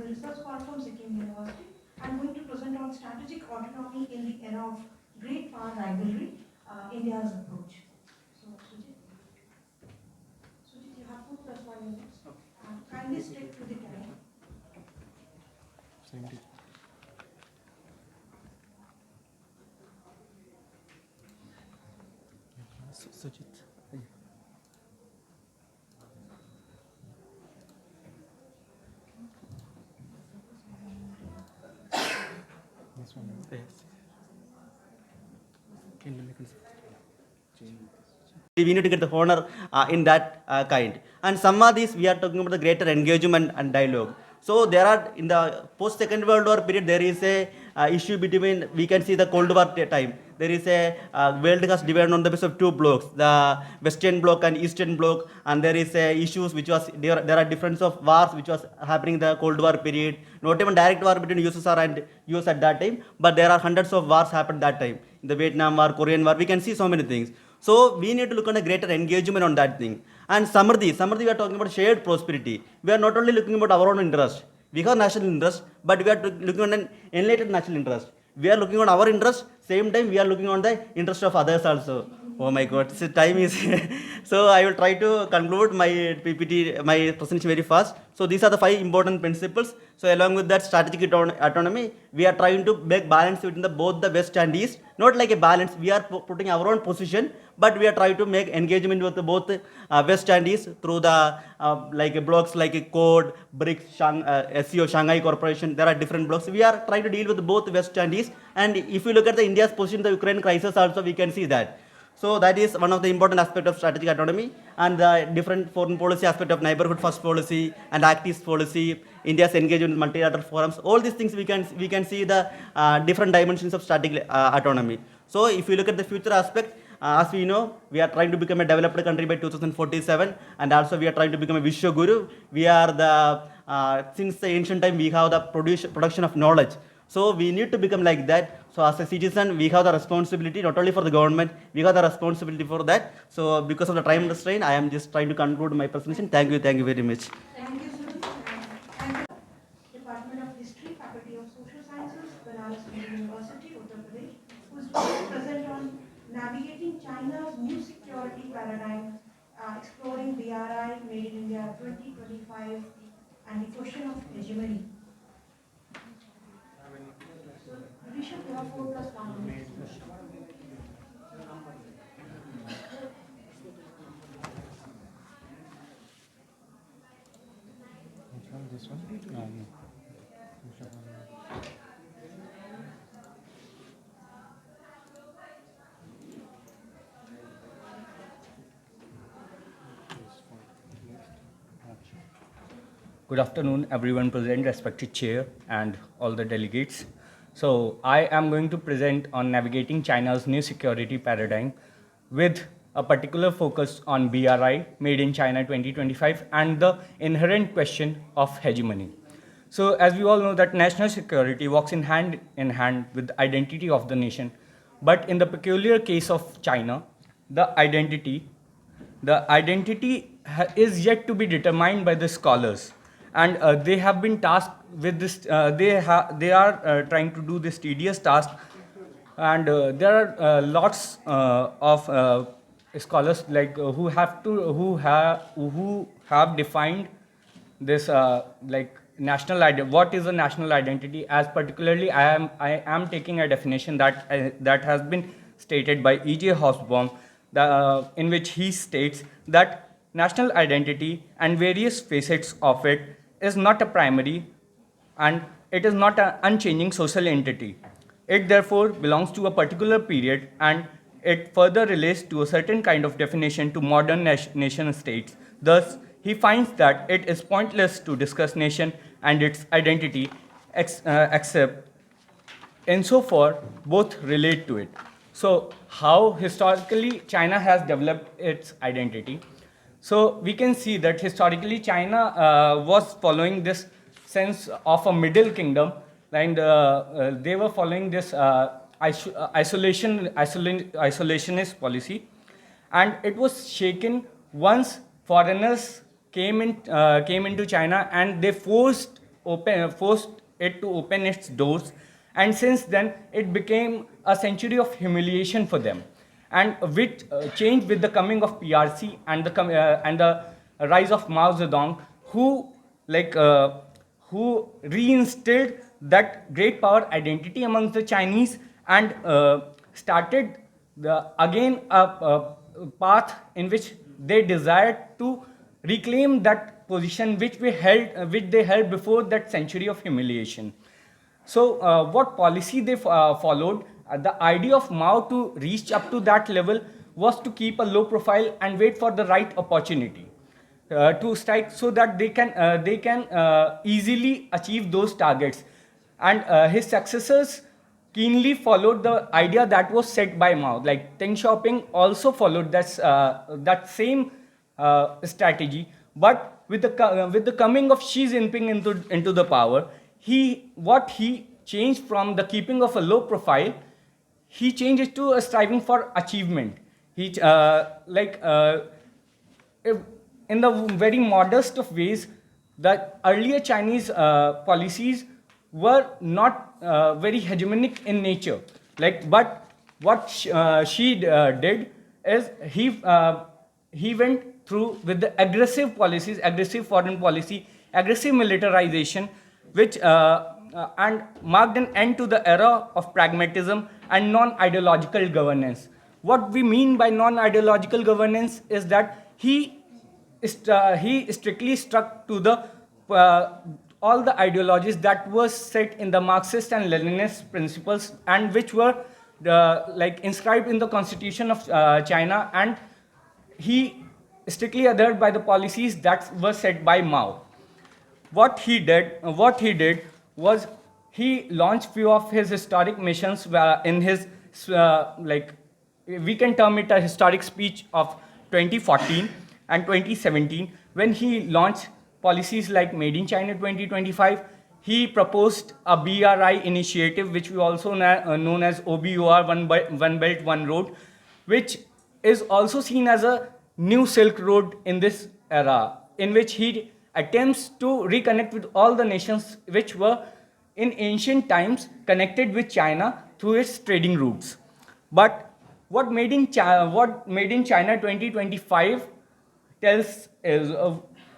research scholar from Sikkim University. I'm going to present on strategic autonomy in the era of great power rivalry, India's approach. So, Sujit, you have 2 + 1 minutes. Kindly stick to the time. Sujit. This one. Yes. We need to get the honor in that kind. And some of these we are talking about the greater engagement and dialogue. So there are, in the post-Second World War period, there is a issue between, we can see the Cold War time. There is a world has divided on the basis of 2 blocks, the Western bloc and Eastern bloc, and there is issues which was, there are difference of wars which was happening in the Cold War period. Not even direct war between USSR and US at that time, but there are hundreds of wars happened that time. In the Vietnam War, Korean War, we can see so many things. So we need to look on a greater engagement on that thing. And Samriddhi we are talking about shared prosperity. We are not only looking about our own interest. We have national interest, but we are looking on an enlightened national interest. We are looking on our interest, same time we are looking on the interest of others also. Oh my God, so time is... So I will try to conclude my PPT, my presentation very fast. So these are the 5 important principles. So along with that strategic autonomy, we are trying to make balance between both the West and East. Not like a balance, we are putting our own position, but we are trying to make engagement with both West and East through the blocks like Code, BRICS, SCO, Shanghai Corporation. There are different blocks. We are trying to deal with both West and East. And if you look at the India's position in the Ukraine crisis also, we can see that. So that is one of the important aspects of strategic autonomy, and the different foreign policy aspect of neighborhood first policy and Act-East policy, India's engagement in multilateral forums. All these things we can see the different dimensions of strategic autonomy. So if you look at the future aspect, as we know, we are trying to become a developed country by 2047, and also we are trying to become a Vishwaguru. We are the since the ancient time we have the production of knowledge. So we need to become like that. So as a citizen, we have the responsibility, not only for the government, we have the responsibility for that. So because of the time restraint, I am just trying to conclude my presentation. Thank you very much. Thank you, Sujit. Thank you. Department of History, Faculty of Social Sciences, Banaras University, Uttar Pradesh, who is going to present on navigating China's new security paradigm, exploring BRI, Made in India 2025, and the question of hegemony. Rishabh, you have 4 + 1 minute. This one? No. Good afternoon, everyone present, respected chair, and all the delegates. So I am going to present on navigating China's new security paradigm with a particular focus on BRI, Made in China 2025, and the inherent question of hegemony. So as we all know that national security walks in hand with the identity of the nation. But in the peculiar case of China, the identity is yet to be determined by the scholars. And they have been tasked with this, they are trying to do this tedious task And there are lots of scholars like who have defined this like national identity. What is a national identity? As particularly, I am taking a definition that has been stated by E.J. Hobsbawm, in which he states that national identity and various facets of it is not a primary and it is not an unchanging social entity. It therefore belongs to a particular period and it further relates to a certain kind of definition to modern nation states. Thus, he finds that it is pointless to discuss nation and its identity except insofar both relate to it. So, how historically China has developed its identity? So, we can see that historically China was following this sense of a middle kingdom, and they were following this isolationist policy, and it was shaken once foreigners came into China and they forced it to open its doors, and since then it became a century of humiliation for them, and which changed with the coming of PRC and the rise of Mao Zedong, who reinstilled that great power identity amongst the Chinese and started again a path in which they desired to reclaim that position which they held before that century of humiliation. So what policy they followed, the idea of Mao to reach up to that level was to keep a low profile and wait for the right opportunity to strike, so that they can easily achieve those targets. And his successors keenly followed the idea that was set by Mao. Like Deng Xiaoping also followed that same strategy, but with the coming of Xi Jinping into the power, he changed from the keeping of a low profile, he changed it to a striving for achievement. He in the very modest of ways, the earlier Chinese policies were not very hegemonic in nature. But what she did is he went through with the aggressive policies, aggressive foreign policy, aggressive militarization, which and marked an end to the era of pragmatism and non-ideological governance. What we mean by non-ideological governance is that he strictly stuck to the all the ideologies that were set in the Marxist and Leninist principles, and which were inscribed in the Constitution of China, and he strictly adhered by the policies that were set by Mao. What he did was he launched few of his historic missions in his we can term it a historic speech of 2014 and 2017, when he launched policies like Made in China 2025. He proposed a BRI initiative, which we also known as OBOR, One Belt, One Road, which is also seen as a new Silk Road in this era, in which he attempts to reconnect with all the nations which were in ancient times connected with China through its trading routes. But what Made in China 2025 tells is,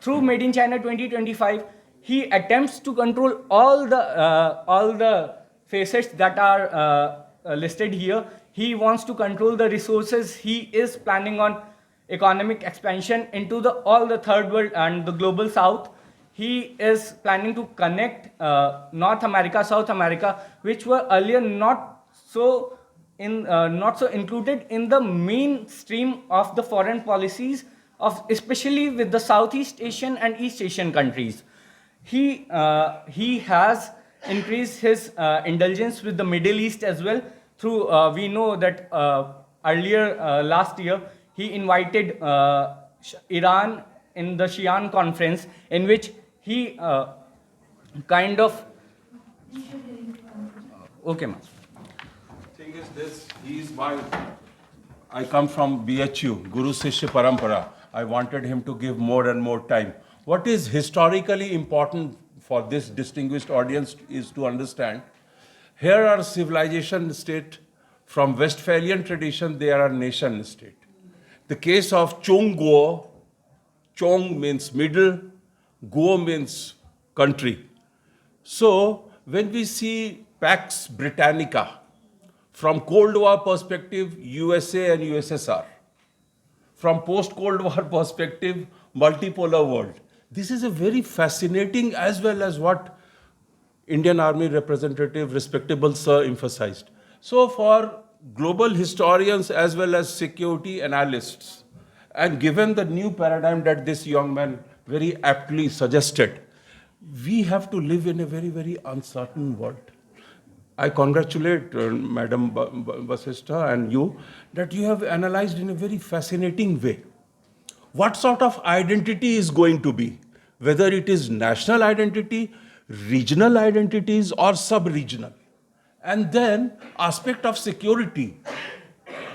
through Made in China 2025, he attempts to control all the facets that are listed here. He wants to control the resources. He is planning on economic expansion into all the third world and the global south. He is planning to connect North America, South America, which were earlier not so included in the mainstream of the foreign policies of, especially with the Southeast Asian and East Asian countries. He has increased his indulgence with the Middle East as well. Through we know that earlier last year he invited Iran in the Xi'an conference, in which he kind of okay, ma'am. Thing is this, I come from BHU, Guru Sishya Parampara. I wanted him to give more and more time. What is historically important for this distinguished audience is to understand, here are civilization state From Westphalian tradition, they are a nation state. The case of Chongguo, Chong means middle, Guo means country. So when we see Pax Britannica, from Cold War perspective, USA and USSR. From post-Cold War perspective, multipolar world. This is a very fascinating as well as what Indian Army representative, respectable sir, emphasized. So for global historians as well as security analysts, and given the new paradigm that this young man very aptly suggested, we have to live in a very, very uncertain world. I congratulate Madam Vasista and you that you have analyzed in a very fascinating way. What sort of identity is going to be? Whether it is national identity, regional identities or sub-regional. And then aspect of security.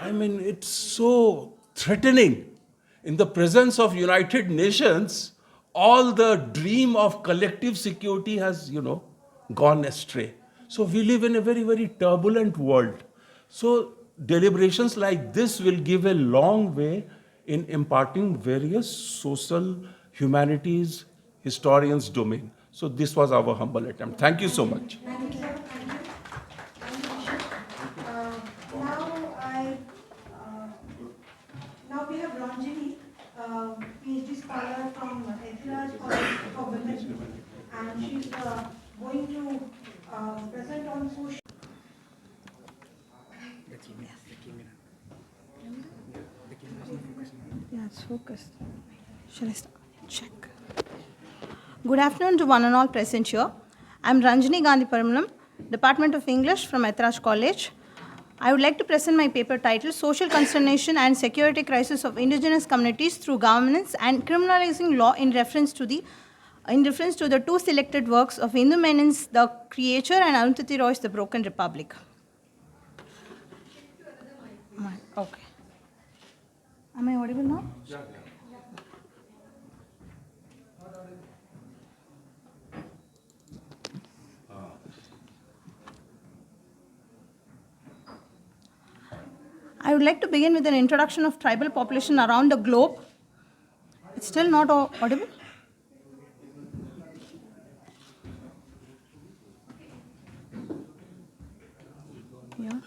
I mean, it's so threatening. In the presence of United Nations, all the dream of collective security has, gone astray. So we live in a very, very turbulent world. So deliberations like this will give a long way in imparting various social humanities historians' domain. So this was our humble attempt. Thank you so much. Thank you, sir. Thank you. Now we have Ranjini, PhD scholar from IIHSG for Women, and she's going to present on social. Yeah, it's focused. Shall I start? Check. Good afternoon to one and all present here. I'm Ranjini Gandhi Paramalam, Department of English from IIHSG College. I would like to present my paper titled Social Consternation and Security Crisis of Indigenous Communities Through Governance and Criminalizing Law in reference to the two selected works of Indu Menon's The Creature and Arundhati Roy's The Broken Republic. Okay. Am I audible now? I would like to begin with an introduction of tribal population around the globe. It's still not audible? Yeah.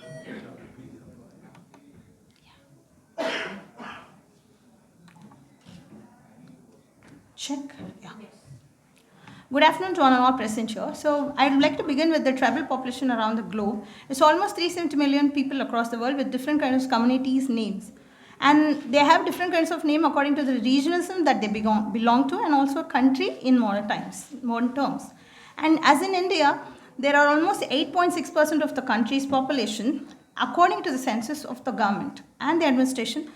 Check. Yeah. Good afternoon to one and all present here. So I would like to begin with the tribal population around the globe. It's almost 370 million people across the world with different kinds of communities' names. And they have different kinds of name according to the regionalism that they belong to and also country in modern terms. And as in India, there are almost 8.6% of the country's population according to the census of the government and the administration,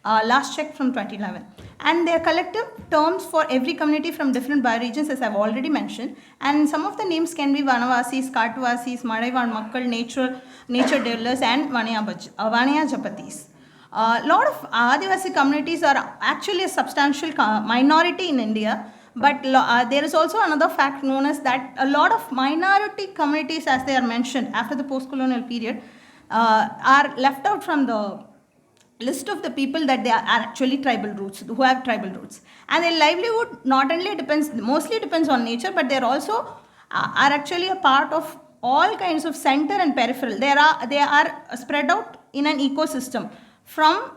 last check from 2011. And their collective terms for every community from different bioregions, as I've already mentioned. And some of the names can be Vanavasis, Kartvasis, Madaivan Makkal, nature dwellers, and Vanaya Japatis. A lot of Adivasi communities are actually a substantial minority in India. But there is also another fact known as that a lot of minority communities, as they are mentioned after the post-colonial period, are left out from the list of the people that they are actually tribal roots, who have tribal roots. And their livelihood mostly depends on nature, but they are also are actually a part of all kinds of center and peripheral. They are spread out in an ecosystem from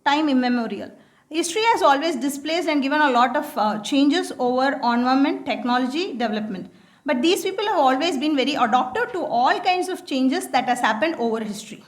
time immemorial. History has always displaced and given a lot of changes over environment, technology, development. But these people have always been very adaptive to all kinds of changes that has happened over history.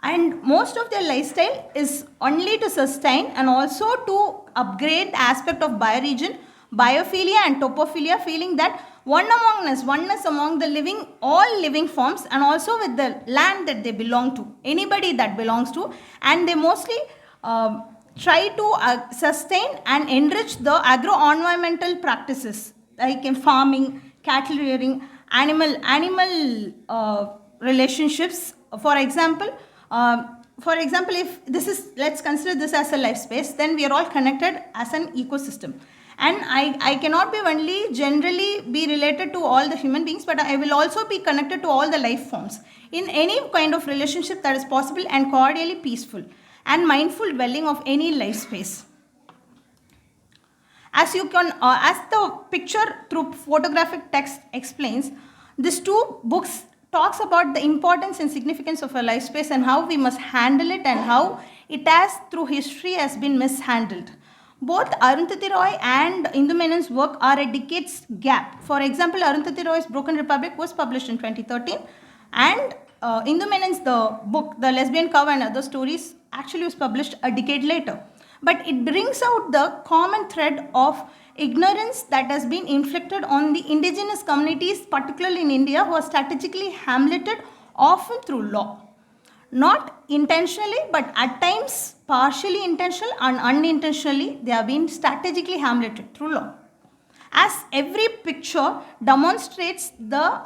And most of their lifestyle is only to sustain and also to upgrade the aspect of bioregion, biophilia and topophilia, feeling that oneness among the all living forms and also with the land that they belong to, anybody that belongs to, and they mostly try to sustain and enrich the agro-environmental practices like in farming, cattle rearing, animal relationships. For example, for example, if this is, let's consider this as a life space, then we are all connected as an ecosystem. And I cannot be only generally be related to all the human beings, but I will also be connected to all the life forms in any kind of relationship that is possible and cordially peaceful and mindful dwelling of any life space. As you can, as the picture through photographic text explains, these two books talks about the importance and significance of a life space and how we must handle it and how it has through history has been mishandled. Both Arundhati Roy and Indu Menon's work are a decades gap. For example, Arundhati Roy's Broken Republic was published in 2013 and Indu Menon's the book, The Lesbian Cow and Other Stories actually was published a decade later. But it brings out the common thread of ignorance that has been inflicted on the indigenous communities, particularly in India, who are strategically hamleted often through law. Not intentionally, but at times partially intentional and unintentionally, they have been strategically hamleted through law. As every picture demonstrates the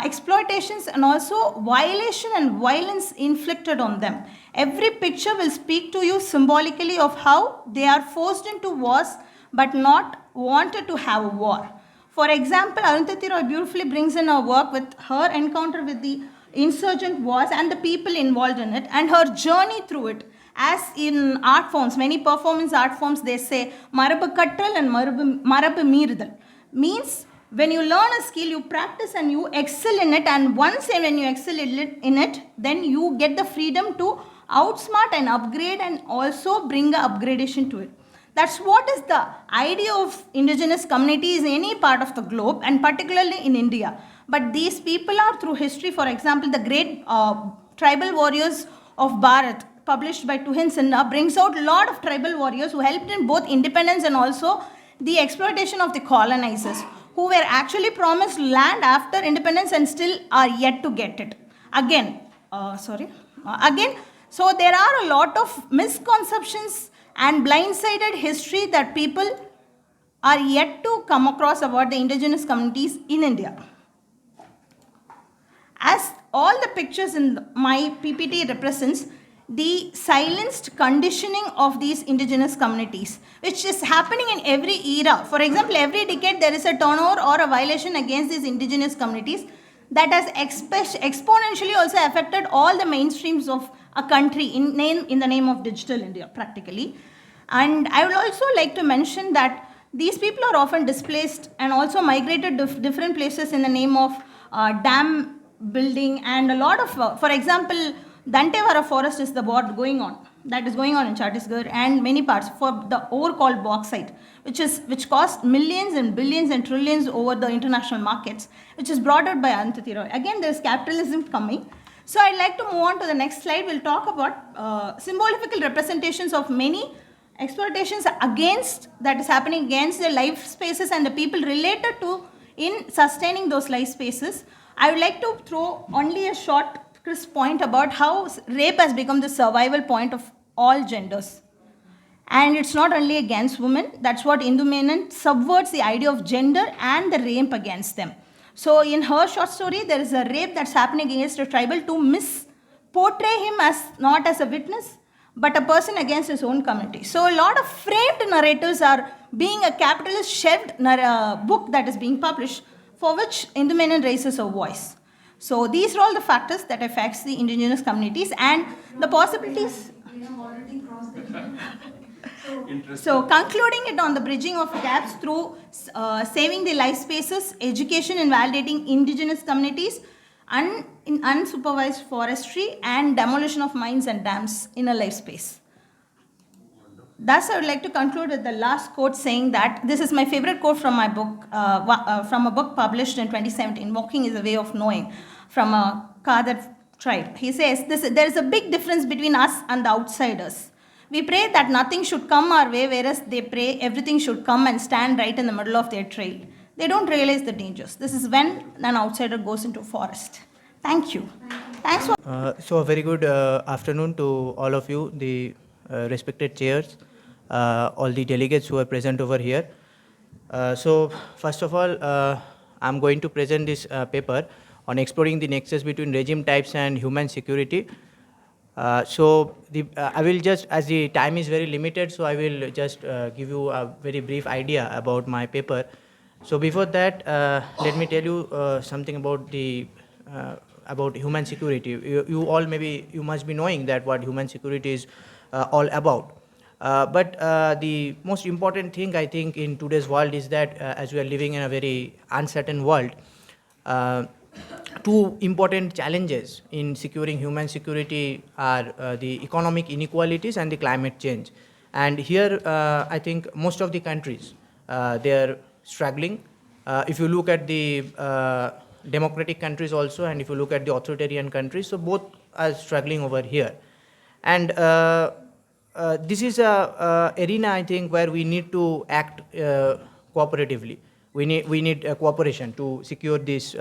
exploitations and also violation and violence inflicted on them. Every picture will speak to you symbolically of how they are forced into wars but not wanted to have a war. For example, Arundhati Roy beautifully brings in her work with her encounter with the insurgent wars and the people involved in it and her journey through it. As in art forms, many performance art forms, they say marabu kattal and marabu meeridal. Means when you learn a skill, you practice and you excel in it, and once when you excel in it, then you get the freedom to outsmart and upgrade and also bring a upgradation to it. That's what is the idea of indigenous communities in any part of the globe and particularly in India. But these people are through history, for example, the great tribal warriors of Bharat, published by Tuhin Sinha, brings out a lot of tribal warriors who helped in both independence and also the exploitation of the colonizers, who were actually promised land after independence and still are yet to get it. Again, so there are a lot of misconceptions and blindsided history that people are yet to come across about the indigenous communities in India. As all the pictures in my PPT represents the silenced conditioning of these indigenous communities, which is happening in every era. For example, every decade there is a turnover or a violation against these indigenous communities that has exponentially also affected all the mainstreams of a country in the name of digital India, practically. And I would also like to mention that these people are often displaced and also migrated to different places in the name of dam building and a lot of, for example, Dantewara forest is the war going on, that is going on in Chhattisgarh and many parts for the ore called bauxite, which cost millions and billions and trillions over the international markets, which is brought out by Arundhati Roy. Again, there is capitalism coming. So I'd like to move on to the next slide. We'll talk about symbolical representations of many exploitations against that is happening against the life spaces and the people related to in sustaining those life spaces. I would like to throw only a short Cris point about how rape has become the survival point of all genders. And it's not only against women, that's what Indu Menon subverts the idea of gender and the rape against them. So in her short story, there is a rape that's happening against a tribal to portray him as not as a witness, but a person against his own community. So a lot of framed narratives are being a capitalist shelved book that is being published, for which Indu Menon raises a voice. So these are all the factors that affects the indigenous communities and the possibilities. We have already crossed the So concluding it on the bridging of gaps through saving the life spaces, education and validating indigenous communities, in unsupervised forestry and demolition of mines and dams in a life space. Thus, I would like to conclude with the last quote saying that this is my favorite quote from my book, from a book published in 2017, Walking is a Way of Knowing, from a Kadar tribe. He says, there is a big difference between us and the outsiders. We pray that nothing should come our way, whereas they pray everything should come and stand right in the middle of their trail. They don't realize the dangers. This is when an outsider goes into forest. Thank you. Thanks for... So a very good afternoon to all of you, the respected chairs, all the delegates who are present over here. So first of all, I'm going to present this paper on exploring the nexus between regime types and human security. I will just, as the time is very limited, so I will just give you a very brief idea about my paper. So before that, let me tell you something about about human security. You all you must be knowing that what human security is all about. But the most important thing I think in today's world is that as we are living in a very uncertain world, two important challenges in securing human security are the economic inequalities and the climate change. And here, I think most of the countries, they are struggling. If you look at the democratic countries also, and if you look at the authoritarian countries, so both are struggling over here. And this is a arena, I think, where we need to act cooperatively. We need cooperation to secure this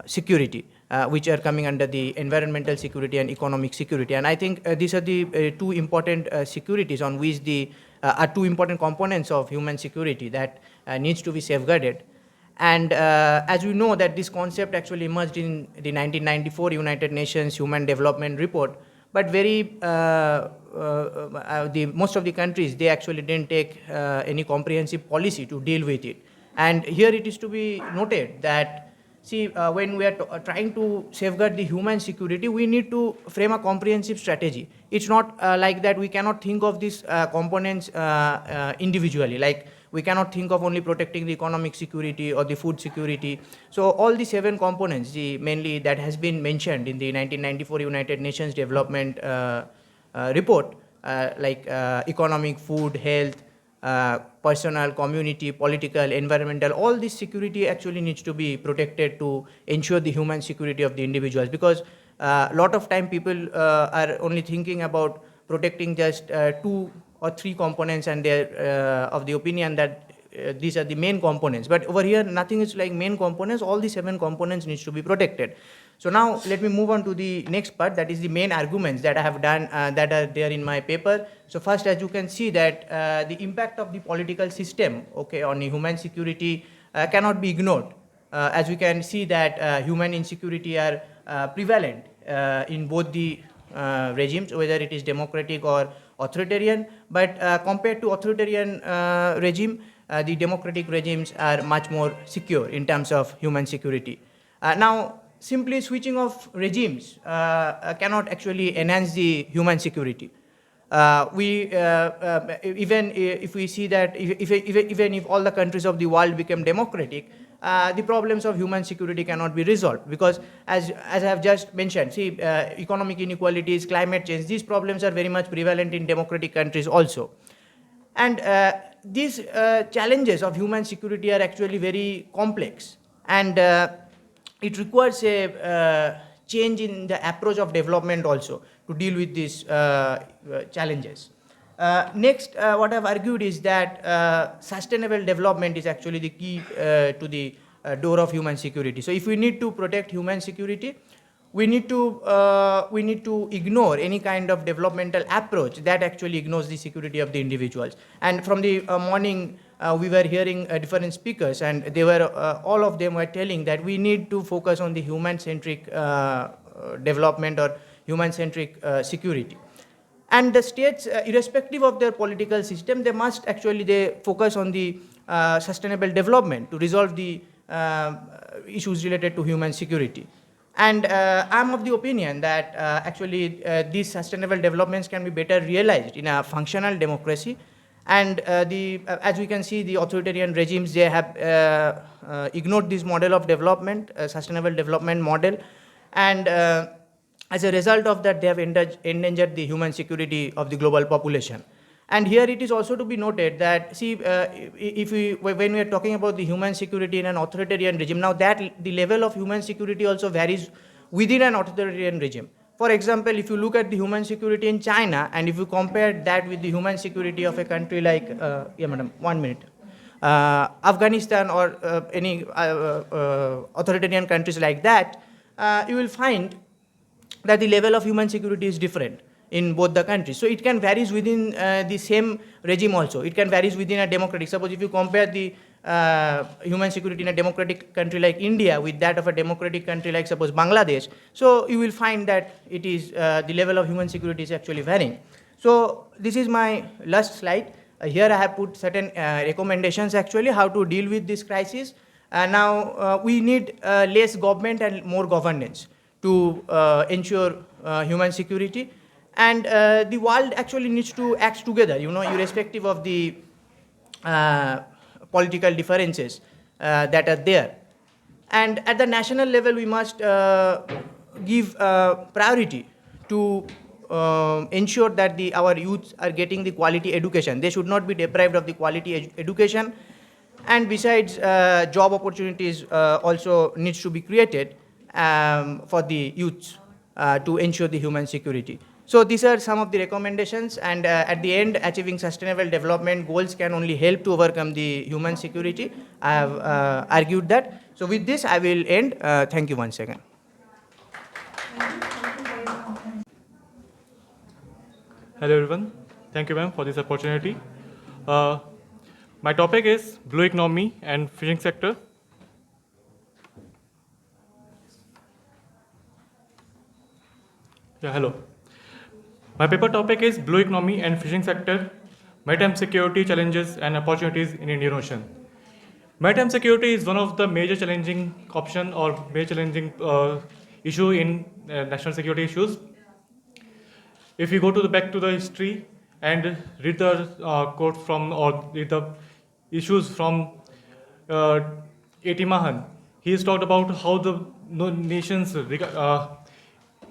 security, which are coming under the environmental security and economic security. And I think these are the two important securities on which are two important components of human security that needs to be safeguarded. And as we know that this concept actually emerged in the 1994 United Nations Human Development Report, but most of the countries, they actually didn't take any comprehensive policy to deal with it. And here it is to be noted that, when we are trying to safeguard the human security, we need to frame a comprehensive strategy. It's not like that we cannot think of these components individually. Like, we cannot think of only protecting the economic security or the food security. So all the 7 components, mainly that has been mentioned in the 1994 United Nations Development Report, like economic, food, health, personal, community, political, environmental, all this security actually needs to be protected to ensure the human security of the individuals. Because a lot of time people are only thinking about protecting just 2 or 3 components, and they're of the opinion that these are the main components. But over here, nothing is like main components. All the 7 components needs to be protected. So now let me move on to the next part, that is the main arguments that I have done that are there in my paper. So first, as you can see that the impact of the political system, on human security cannot be ignored. As we can see that human insecurity are prevalent in both the regimes, whether it is democratic or authoritarian. But compared to authoritarian regime, the democratic regimes are much more secure in terms of human security. Now, simply switching off regimes cannot actually enhance the human security. Even if we see that even if all the countries of the world become democratic, the problems of human security cannot be resolved, because as I have just mentioned, economic inequalities, climate change, these problems are very much prevalent in democratic countries also. And these challenges of human security are actually very complex, and it requires a change in the approach of development also to deal with these challenges. Next, what I've argued is that sustainable development is actually the key to the door of human security. So if we need to protect human security, we need to ignore any kind of developmental approach that actually ignores the security of the individuals. And from the morning, we were hearing different speakers, and they were all of them were telling that we need to focus on the human-centric development or human-centric security. And the states, irrespective of their political system, they must actually focus on the sustainable development to resolve the issues related to human security. And I'm of the opinion that actually these sustainable developments can be better realized in a functional democracy. And as we can see, the authoritarian regimes, they have ignored this model of development, sustainable development model. And as a result of that, they have endangered the human security of the global population. And here it is also to be noted that, when we are talking about the human security in an authoritarian regime, now that the level of human security also varies within an authoritarian regime. For example, if you look at the human security in China, and if you compare that with the human security of a country like, Afghanistan or any authoritarian countries like that, you will find that the level of human security is different in both the countries. So it can vary within the same regime also. It can vary within a democratic. Suppose if you compare the human security in a democratic country like India with that of a democratic country like suppose Bangladesh, so you will find that it is the level of human security is actually varying. So this is my last slide. Here I have put certain recommendations actually how to deal with this crisis. Now we need less government and more governance to ensure human security. And the world actually needs to act together, irrespective of the political differences that are there. And at the national level, we must give priority to ensure that our youths are getting the quality education. They should not be deprived of the quality education. And besides, job opportunities also needs to be created for the youths to ensure the human security. So these are some of the recommendations, and at the end, achieving sustainable development goals can only help to overcome the human security. I have argued that. So with this, I will end. Thank you once again. Hello everyone. Thank you ma'am for this opportunity. My topic is blue economy and fishing sector. Yeah, hello. My paper topic is blue economy and fishing sector, maritime security challenges and opportunities in Indian Ocean. Maritime security is one of the major challenging option or major challenging issue in national security issues. If you go to back to the history and read the quote from or read the issues from A.T. Mohan, he has talked about how the nations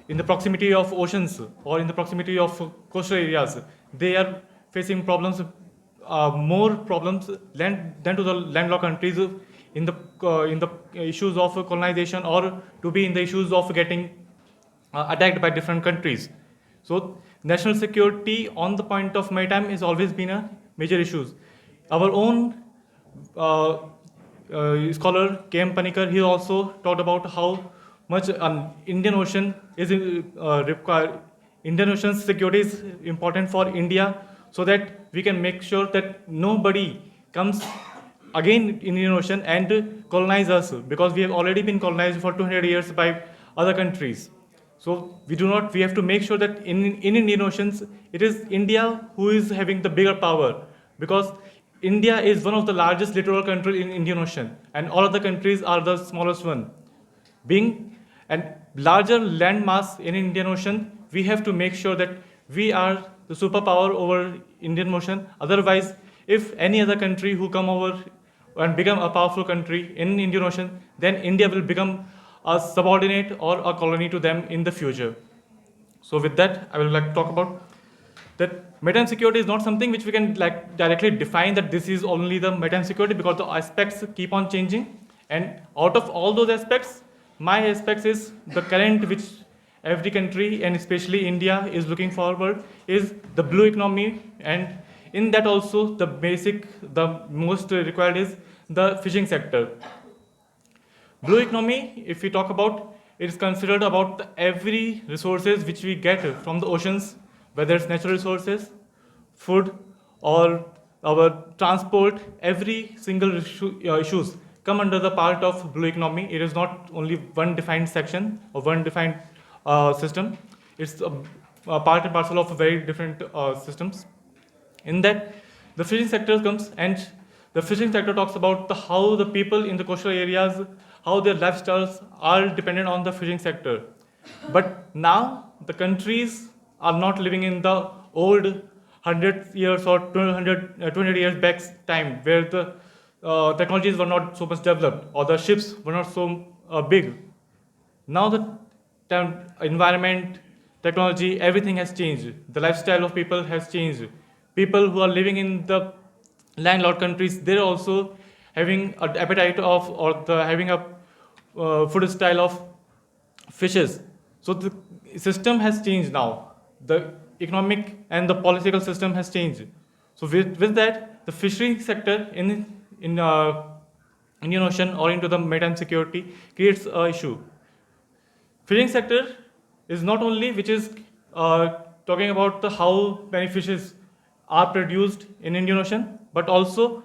in the proximity of oceans or in the proximity of coastal areas, they are facing problems, more problems than to the landlocked countries in the issues of colonization or to be in the issues of getting attacked by different countries. So national security on the point of maritime has always been a major issue. Our own scholar K.M. Panikar, he also talked about how much Indian Ocean is required. Indian Ocean's security is important for India, so that we can make sure that nobody comes again in Indian Ocean and colonize us, because we have already been colonized for 200 years by other countries. So we have to make sure that in Indian Oceans, it is India who is having the bigger power, because India is one of the largest littoral countries in Indian Ocean, and all other countries are the smallest one. Being a larger land mass in Indian Ocean, we have to make sure that we are the superpower over Indian Ocean. Otherwise, if any other country who come over and become a powerful country in Indian Ocean, then India will become a subordinate or a colony to them in the future. So with that, I will like to talk about that maritime security is not something which we can like directly define that this is only the maritime security, because the aspects keep on changing. And out of all those aspects, my aspects is the current which every country and especially India is looking forward is the blue economy, and in that also the most required is the fishing sector. Blue economy, if we talk about, it is considered about every resources which we get from the oceans, whether it's natural resources, food, or our transport. Every single issues come under the part of blue economy. It is not only one defined section or one defined system. It's a part and parcel of very different systems. In that, the fishing sector comes, and the fishing sector talks about how the people in the coastal areas, how their lifestyles are dependent on the fishing sector. But now the countries are not living in the old 100 years or 200 years back time, where the technologies were not so much developed or the ships were not so big. Now the environment, technology, everything has changed. The lifestyle of people has changed. People who are living in the landlocked countries, they're also having an appetite of, or having a food style of fishes. So the system has changed now. The economic and the political system has changed. So with that, the fishery sector in Indian Ocean or into the maritime security creates an issue. Fishing sector is not only which is talking about how many fishes are produced in Indian Ocean, but also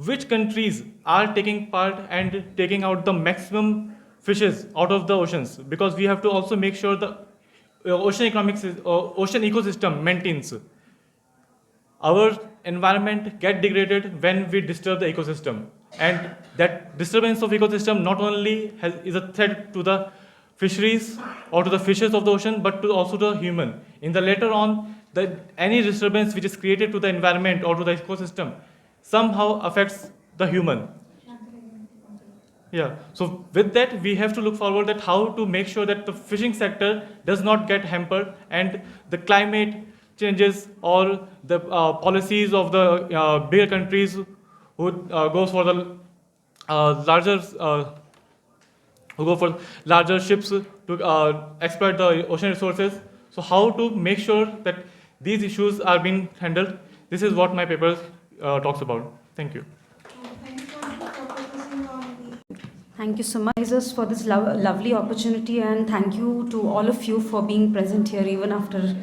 which countries are taking part and taking out the maximum fishes out of the oceans, because we have to also make sure the ocean ecosystem maintains. Our environment get degraded when we disturb the ecosystem, and that disturbance of ecosystem not only is a threat to the fisheries or to the fishes of the ocean, but to also the human. In the later on, any disturbance which is created to the environment or to the ecosystem somehow affects the human. Yeah, so with that, we have to look forward that how to make sure that the fishing sector does not get hampered, and the climate changes or the policies of the bigger countries who goes for the larger ships to exploit the ocean resources. So how to make sure that these issues are being handled? This is what my paper talks about. Thank you. Thank you so much for this lovely opportunity, and thank you to all of you for being present here even after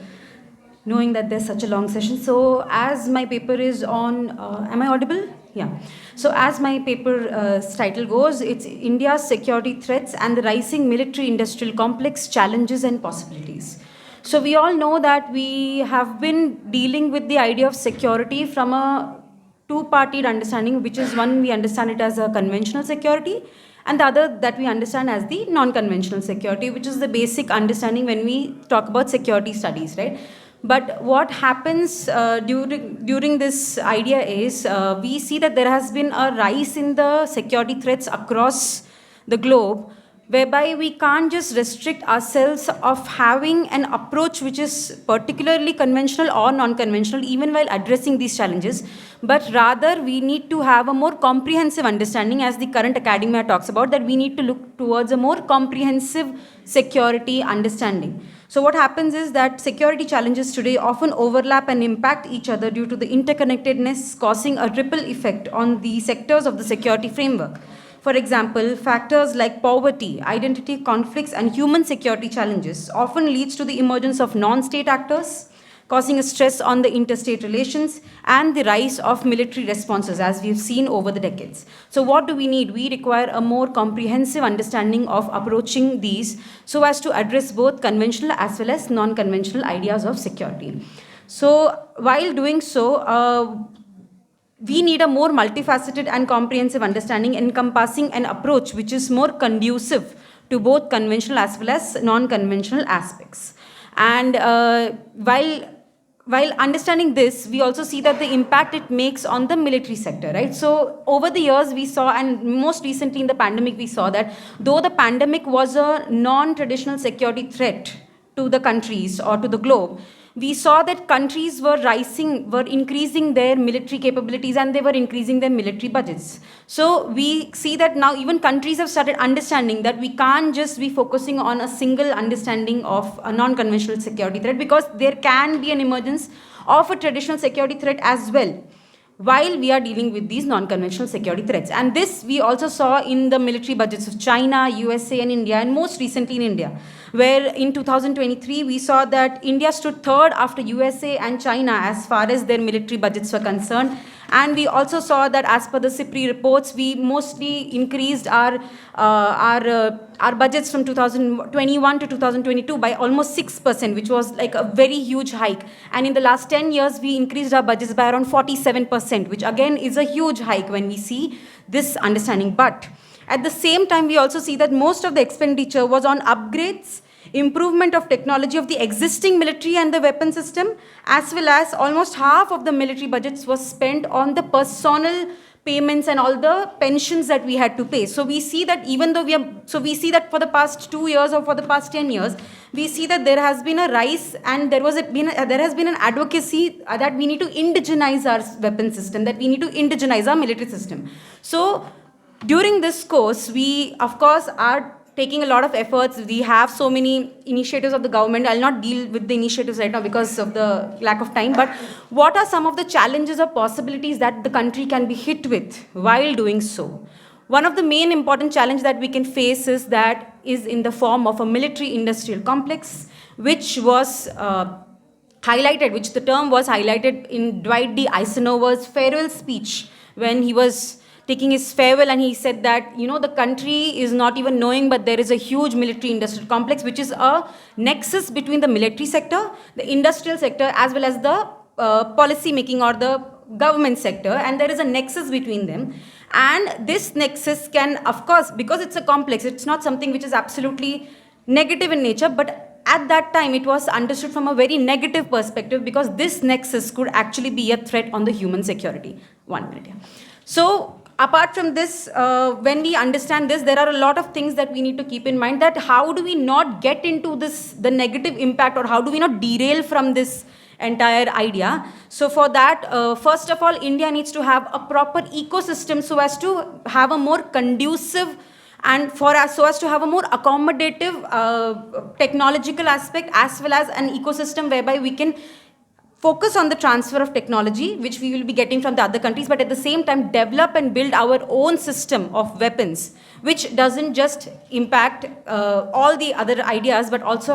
knowing that there's such a long session. So as my paper is on, am I audible? Yeah. So as my paper's title goes, it's India's security threats and the rising military-industrial complex, challenges and possibilities. So we all know that we have been dealing with the idea of security from a two-parted understanding, which is one, we understand it as a conventional security, and the other that we understand as the non-conventional security, which is the basic understanding when we talk about security studies, right? But what happens during this idea is we see that there has been a rise in the security threats across the globe, whereby we can't just restrict ourselves of having an approach which is particularly conventional or non-conventional even while addressing these challenges, but rather we need to have a more comprehensive understanding, as the current academia talks about, that we need to look towards a more comprehensive security understanding. So what happens is that security challenges today often overlap and impact each other due to the interconnectedness, causing a ripple effect on the sectors of the security framework. For example, factors like poverty, identity conflicts, and human security challenges often leads to the emergence of non-state actors, causing a stress on the interstate relations and the rise of military responses, as we've seen over the decades. So what do we need? We require a more comprehensive understanding of approaching these so as to address both conventional as well as non-conventional ideas of security. So while doing so, we need a more multifaceted and comprehensive understanding encompassing an approach which is more conducive to both conventional as well as non-conventional aspects. And while understanding this, we also see that the impact it makes on the military sector, right? So over the years we saw, and most recently in the pandemic, we saw that though the pandemic was a non-traditional security threat to the countries or to the globe, we saw that countries were increasing their military capabilities and they were increasing their military budgets. So we see that now even countries have started understanding that we can't just be focusing on a single understanding of a non-conventional security threat, because there can be an emergence of a traditional security threat as well while we are dealing with these non-conventional security threats. And this we also saw in the military budgets of China, USA and India, and most recently in India, where in 2023 we saw that India stood third after USA and China as far as their military budgets were concerned. And we also saw that as per the CIPRI reports, we mostly increased our budgets from 2021 to 2022 by almost 6%, which was like a very huge hike. And in the last 10 years, we increased our budgets by around 47%, which again is a huge hike when we see this understanding. But at the same time, we also see that most of the expenditure was on upgrades, improvement of technology of the existing military and the weapon system, as well as almost half of the military budgets was spent on the personal payments and all the pensions that we had to pay. So we see that even though we see that for the past 2 years or for the past 10 years, we see that there has been a rise and there has been an advocacy that we need to indigenize our weapon system, that we need to indigenize our military system. So during this course, we of course are taking a lot of efforts. We have so many initiatives of the government. I'll not deal with the initiatives right now because of the lack of time, but what are some of the challenges or possibilities that the country can be hit with while doing so? One of the main important challenges that we can face is in the form of a military-industrial complex, which was the term was highlighted in Dwight D. Eisenhower's farewell speech when he was taking his farewell, and he said that, the country is not even knowing, but there is a huge military industrial complex, which is a nexus between the military sector, the industrial sector, as well as the policy making or the government sector, and there is a nexus between them. And this nexus can, of course, because it's a complex, it's not something which is absolutely negative in nature, but at that time it was understood from a very negative perspective, because this nexus could actually be a threat on the human security. 1 minute. Yeah. So apart from this, when we understand this, there are a lot of things that we need to keep in mind, that how do we not get into this, the negative impact, or how do we not derail from this entire idea. So for that, first of all, India needs to have a proper ecosystem so as to have a more conducive and so as to have a more accommodative technological aspect, as well as an ecosystem whereby we can focus on the transfer of technology, which we will be getting from the other countries, but at the same time develop and build our own system of weapons, which doesn't just impact all the other ideas, but also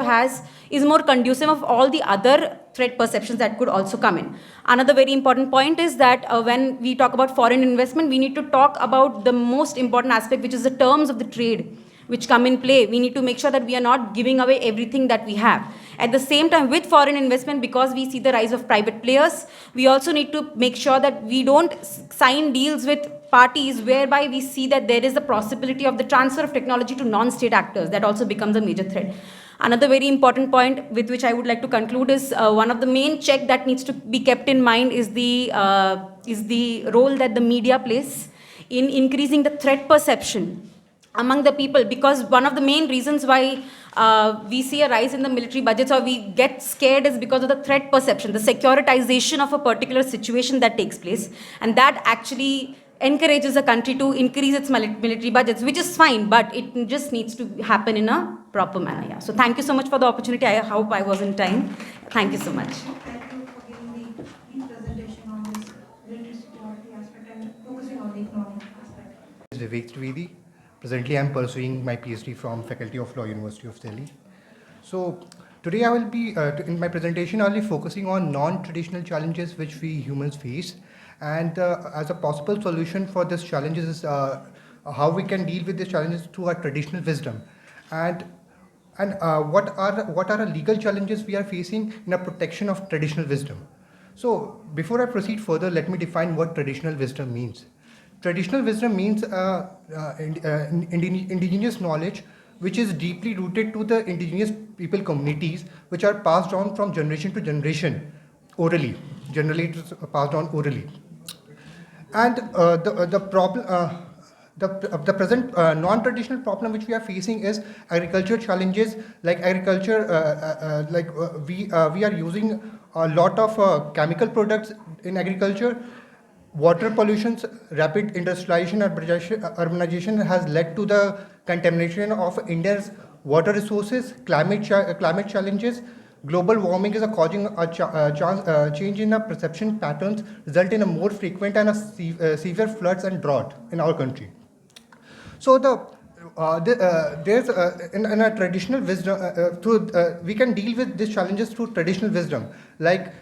is more conducive of all the other threat perceptions that could also come in. Another very important point is that when we talk about foreign investment, we need to talk about the most important aspect, which is the terms of the trade which come in play. We need to make sure that we are not giving away everything that we have. At the same time, with foreign investment, because we see the rise of private players, we also need to make sure that we don't sign deals with parties whereby we see that there is a possibility of the transfer of technology to non-state actors. That also becomes a major threat. Another very important point with which I would like to conclude is one of the main check that needs to be kept in mind is the role that the media plays in increasing the threat perception among the people, because one of the main reasons why we see a rise in the military budgets, or we get scared, is because of the threat perception, the securitization of a particular situation that takes place, and that actually encourages a country to increase its military budgets, which is fine, but it just needs to happen in a proper manner. Yeah. So thank you so much for the opportunity. I hope I was in time. Thank you so much. Thank you for giving the presentation on this military security aspect and focusing on the economic aspect. Presently, I am pursuing my PhD from Faculty of Law, University of Delhi. So today I will be, in my presentation, I will be focusing on non-traditional challenges which we humans face. And as a possible solution for these challenges is how we can deal with these challenges through our traditional wisdom. And what are the legal challenges we are facing in a protection of traditional wisdom. So before I proceed further, let me define what traditional wisdom means. Traditional wisdom means indigenous knowledge which is deeply rooted to the indigenous people communities, which are passed on from generation to generation orally. Generally, it is passed on orally. And the present non-traditional problem which we are facing is agriculture challenges, like agriculture, we are using a lot of chemical products in agriculture. Water pollution, rapid industrialization and urbanization has led to the contamination of India's water resources. Climate challenges, global warming is causing a change in the perception patterns, result in a more frequent and severe floods and drought in our country. So there's in a traditional wisdom, we can deal with these challenges through traditional wisdom, like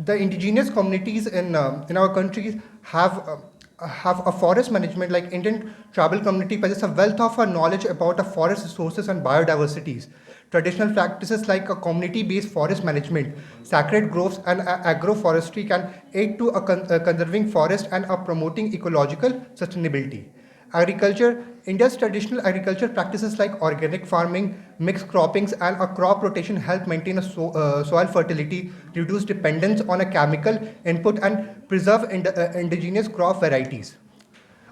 the indigenous communities in our countries have a forest management, like Indian tribal community possesses a wealth of knowledge about the forest resources and biodiversities. Traditional practices like a community-based forest management, sacred groves and agroforestry can aid to conserving forest and promoting ecological sustainability. Agriculture, India's traditional agriculture practices like organic farming, mixed croppings and a crop rotation help maintain a soil fertility, reduce dependence on a chemical input and preserve indigenous crop varieties.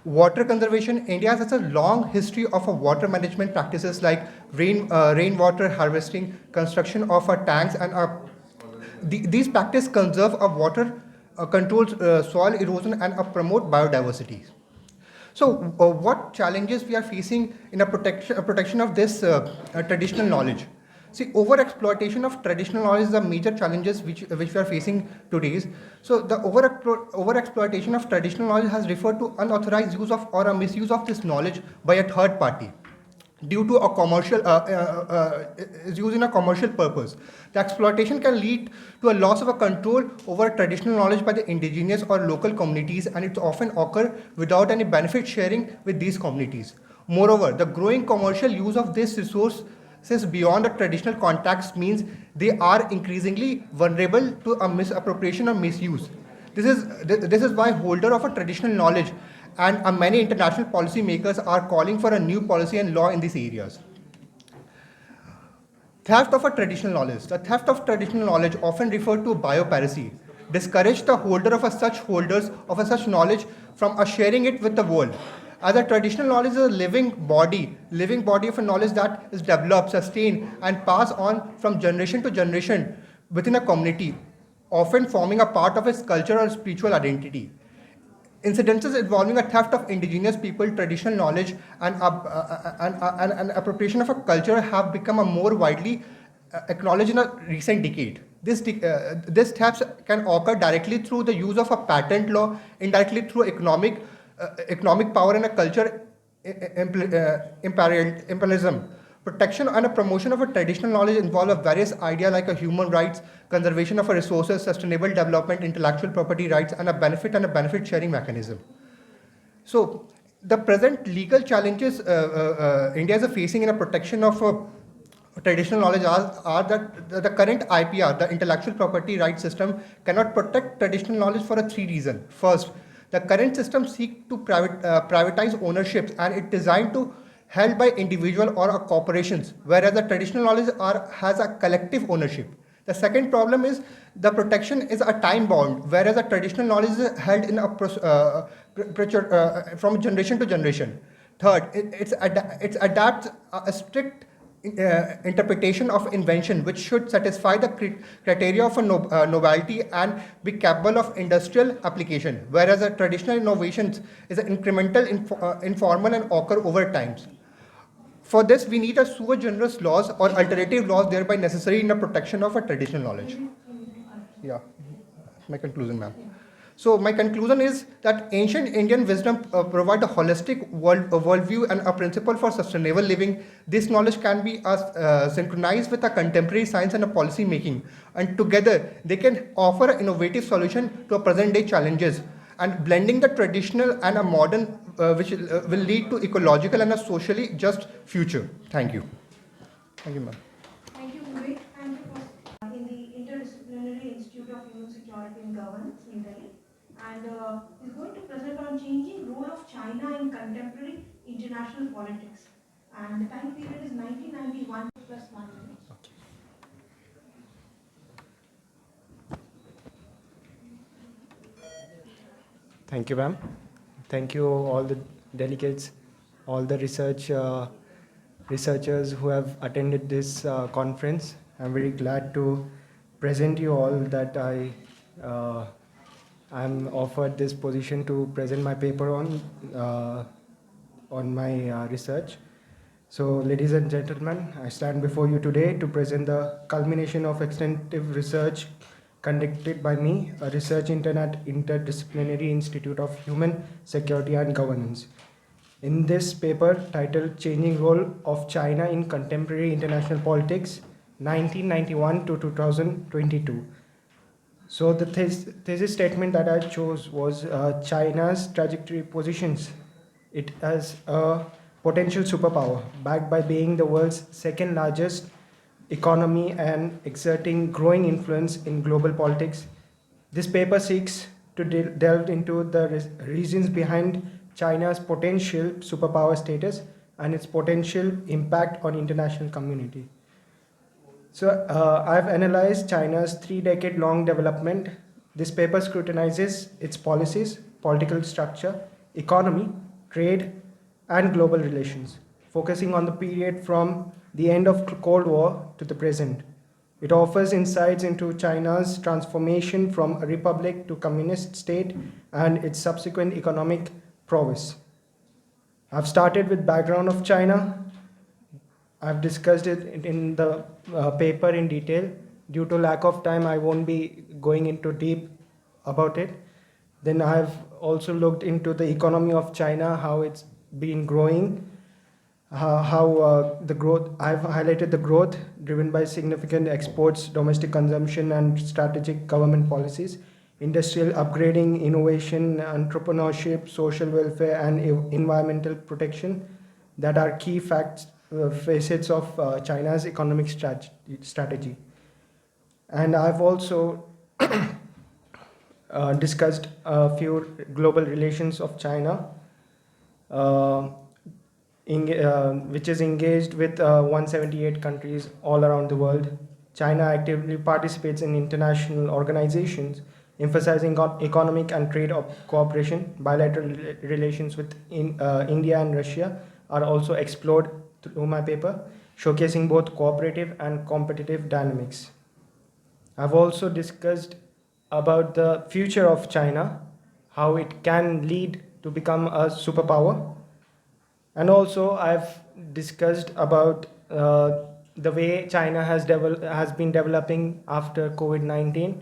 Water conservation, India has a long history of water management practices like rainwater harvesting, construction of tanks, and these practices conserve water, control soil erosion and promote biodiversity. So what challenges we are facing in a protection of this traditional knowledge? See, overexploitation of traditional knowledge is a major challenges which we are facing today. So the overexploitation of traditional knowledge has referred to unauthorized use of or a misuse of this knowledge by a third party. due to a commercial is used in a commercial purpose. The exploitation can lead to a loss of a control over traditional knowledge by the indigenous or local communities, and it often occur without any benefit sharing with these communities. Moreover, the growing commercial use of this resource since beyond the traditional context means they are increasingly vulnerable to a misappropriation or misuse. This is why holder of a traditional knowledge and many international policy makers are calling for a new policy and law in these areas. Theft of a traditional knowledge. The theft of traditional knowledge, often referred to biopiracy, discourage the holder of a such knowledge from sharing it with the world. As a traditional knowledge is a living body of a knowledge that is developed, sustained, and passed on from generation to generation within a community, often forming a part of its culture or spiritual identity. Incidences involving a theft of indigenous people, traditional knowledge, and appropriation of a culture have become a more widely acknowledged in a recent decade. This thefts can occur directly through the use of a patent law, indirectly through economic power and a culture imperialism. Protection and a promotion of a traditional knowledge involve a various ideas like a human rights, conservation of a resources, sustainable development, intellectual property rights, and a benefit sharing mechanism. So the present legal challenges India is facing in a protection of traditional knowledge are that the current IPR, the intellectual property rights system, cannot protect traditional knowledge for three reasons. First, the current system seeks to privatize ownership, and it's designed to held by individual or corporations, whereas the traditional knowledge has a collective ownership. The second problem is the protection is a time bound, whereas the traditional knowledge is held in from generation to generation. Third, it adapts a strict interpretation of invention, which should satisfy the criteria of a novelty and be capable of industrial application, whereas the traditional innovations is incremental, informal, and occur over times. For this, we need a sui generis laws or alternative laws, thereby necessary in the protection of a traditional knowledge. Yeah, my conclusion, ma'am. So my conclusion is that ancient Indian wisdom provide a holistic worldview and a principle for sustainable living. This knowledge can be synchronized with a contemporary science and a policy making, and together they can offer an innovative solution to a present day challenges, and blending the traditional and a modern, which will lead to ecological and a socially just future. Thank you. Thank you, ma'am. Thank you, Vivek. Thank you for in the Interdisciplinary Institute of Human Security and Governance, New Delhi, and is going to present on changing role of China in contemporary international politics. And the time period is 1991 plus 1 minute. Thank you, ma'am. Thank you, all the delegates, all the researchers who have attended this conference. I'm very glad to present you all that I'm offered this position to present my paper on my research. So, ladies and gentlemen, I stand before you today to present the culmination of extensive research conducted by me, a research intern at Interdisciplinary Institute of Human Security and Governance. In this paper titled Changing Role of China in Contemporary International Politics, 1991 to 2022. So the thesis statement that I chose was China's trajectory positions it as a potential superpower, backed by being the world's second largest economy and exerting growing influence in global politics. This paper seeks to delve into the reasons behind China's potential superpower status and its potential impact on international community. So I've analyzed China's 3-decade-long development. This paper scrutinizes its policies, political structure, economy, trade, and global relations, focusing on the period from the end of the Cold War to the present. It offers insights into China's transformation from a republic to communist state and its subsequent economic prowess. I've started with background of China. I've discussed it in the paper in detail. Due to lack of time, I won't be going into deep about it. Then I've also looked into the economy of China, how it's been growing. the growth, I've highlighted the growth driven by significant exports, domestic consumption, and strategic government policies, industrial upgrading, innovation, entrepreneurship, social welfare, and environmental protection that are key facets of China's economic strategy. And I've also discussed a few global relations of China, which is engaged with 178 countries all around the world. China actively participates in international organizations, emphasizing on economic and trade cooperation. Bilateral relations with India and Russia are also explored through my paper, showcasing both cooperative and competitive dynamics. I've also discussed about the future of China, how it can lead to become a superpower. And also I've discussed about the way China has been developing after COVID-19.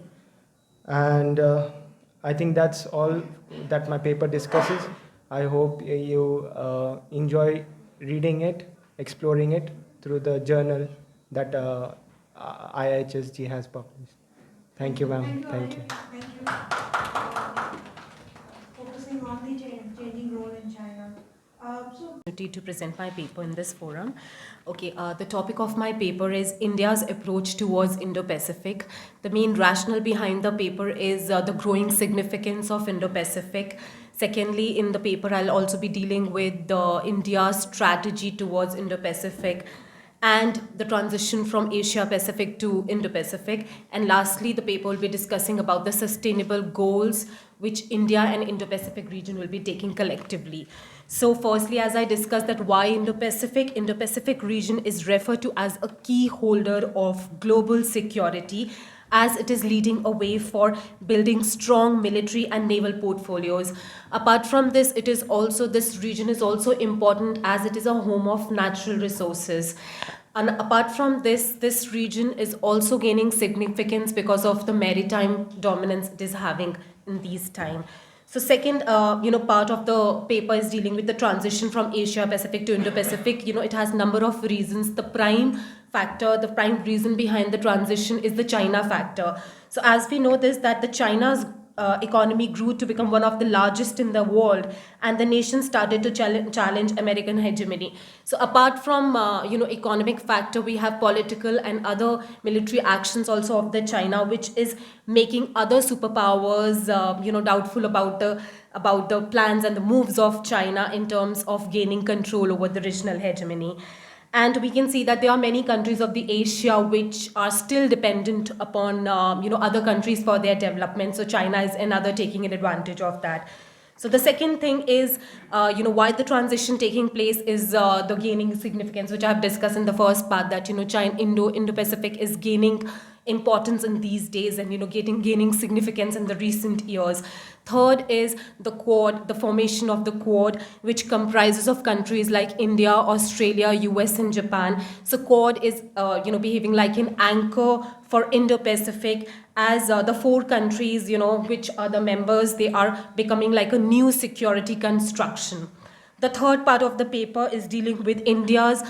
And I think that's all that my paper discusses. I hope you enjoy reading it, exploring it through the journal that IIHSG has published. Thank you, ma'am. Thank you. Thank you. Focusing on the changing role in China. To present my paper in this forum. Okay, the topic of my paper is India's approach towards Indo-Pacific. The main rationale behind the paper is the growing significance of Indo-Pacific. Secondly, in the paper, I'll also be dealing with India's strategy towards Indo-Pacific and the transition from Asia-Pacific to Indo-Pacific. And lastly, the paper will be discussing about the sustainable goals which India and Indo-Pacific region will be taking collectively. So firstly, as I discussed that why Indo-Pacific region is referred to as a key holder of global security, as it is leading a way for building strong military and naval portfolios. Apart from this, this region is also important as it is a home of natural resources. And apart from this region is also gaining significance because of the maritime dominance it is having in these times. So second, part of the paper is dealing with the transition from Asia Pacific to Indo-Pacific. It has number of reasons. The prime reason behind the transition is the China factor. So as we know this, that the China's economy grew to become one of the largest in the world, and the nation started to challenge American hegemony. So apart from economic factor, we have political and other military actions also of the China, which is making other superpowers doubtful about the plans and the moves of China in terms of gaining control over the regional hegemony. And we can see that there are many countries of the Asia which are still dependent upon other countries for their development. So China is another taking advantage of that. So the second thing is, why the transition taking place is the gaining significance, which I have discussed in the first part, that China, Indo-Pacific is gaining importance in these days and gaining significance in the recent years. Third is the Quad, the formation of the Quad, which comprises of countries like India, Australia, US, and Japan. So Quad is behaving like an anchor for Indo-Pacific, as the four countries which are the members, they are becoming like a new security construction. The third part of the paper is dealing with India's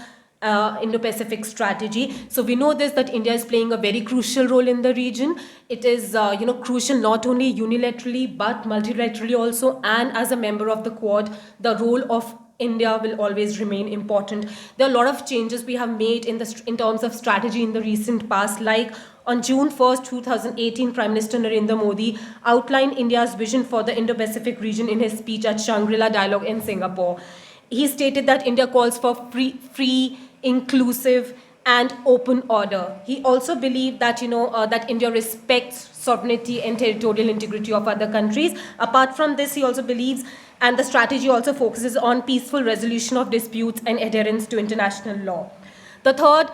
Indo-Pacific strategy. So we know this, that India is playing a very crucial role in the region. It is crucial not only unilaterally but multilaterally also, and as a member of the Quad, the role of India will always remain important. There are a lot of changes we have made in terms of strategy in the recent past, like on June 1st, 2018, Prime Minister Narendra Modi outlined India's vision for the Indo-Pacific region in his speech at Shangri-La Dialogue in Singapore. He stated that India calls for free, inclusive, and open order. He also believed that that India respects sovereignty and territorial integrity of other countries. Apart from this, he also believes, and the strategy also focuses on peaceful resolution of disputes and adherence to international law. The third,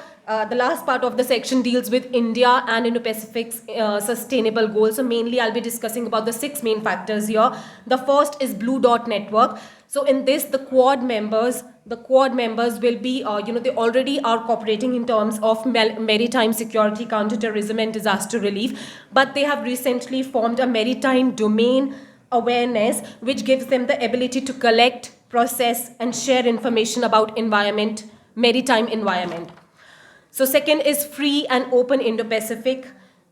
the last part of the section deals with India and Indo-Pacific's sustainable goals. So mainly I'll be discussing about the 6 main factors here. The first is Blue Dot Network. So in this, the Quad members will be, they already are cooperating in terms of maritime security, counterterrorism, and disaster relief. But they have recently formed a maritime domain awareness, which gives them the ability to collect, process, and share information about environment, maritime environment. So second is free and open Indo-Pacific.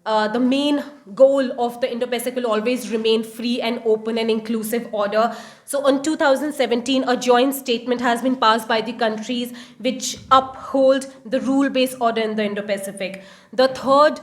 The main goal of the Indo-Pacific will always remain free and open and inclusive order. So in 2017, a joint statement has been passed by the countries which uphold the rule-based order in the Indo-Pacific. The third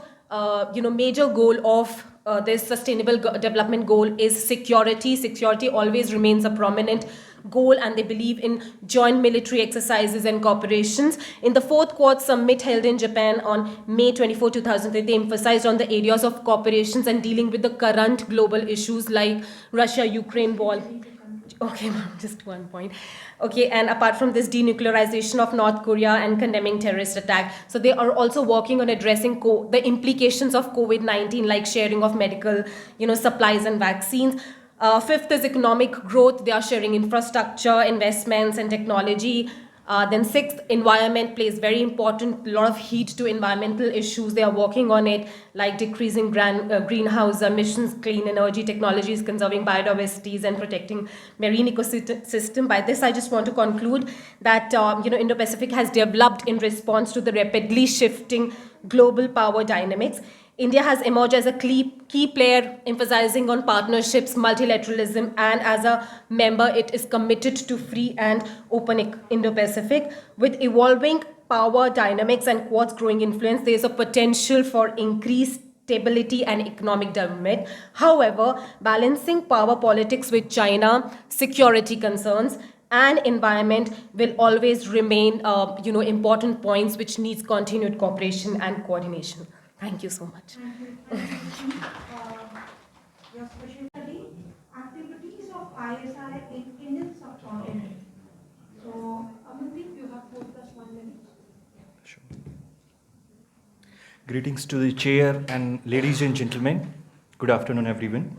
major goal of this sustainable development goal is security. Security always remains a prominent goal, and they believe in joint military exercises and cooperations. In the fourth Quad summit held in Japan on May 24, 2003, they emphasized on the areas of cooperations and dealing with the current global issues like Russia-Ukraine war. Okay, just one point. Okay, and apart from this, denuclearization of North Korea and condemning terrorist attack. So they are also working on addressing the implications of COVID-19, like sharing of medical, supplies and vaccines. Fifth is economic growth. They are sharing infrastructure, investments, and technology. Then sixth, environment plays very important, a lot of heat to environmental issues. They are working on it, like decreasing greenhouse emissions, clean energy technologies, conserving biodiversities, and protecting marine ecosystem. By this, I just want to conclude that Indo-Pacific has developed in response to the rapidly shifting global power dynamics. India has emerged as a key player, emphasizing on partnerships, multilateralism, and as a member, it is committed to free and open Indo-Pacific. With evolving power dynamics and Quad's growing influence, there is a potential for increased stability and economic development. However, balancing power politics with China, security concerns, and environment will always remain, important points which needs continued cooperation and coordination. Thank you so much. Your specialty, activities of ISI in Indian subcontinent. So, Amrita, you have 4+1 minutes. Sure. Greetings to the chair and ladies and gentlemen. Good afternoon, everyone.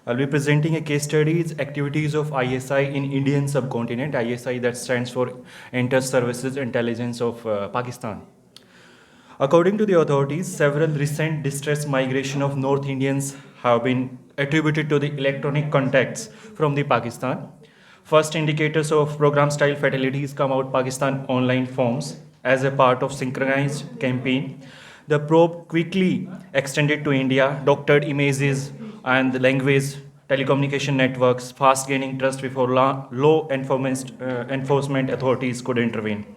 I'll be presenting a case studies, activities of ISI in Indian subcontinent. ISI, that stands for Inter-Services Intelligence of Pakistan. According to the authorities, several recent distress migration of North Indians have been attributed to the electronic contacts from the Pakistan. First indicators of program-style fatalities come out Pakistan online forms as a part of synchronized campaign. The probe quickly extended to India, doctored images and the language, telecommunication networks, fast gaining trust before law enforcement authorities could intervene.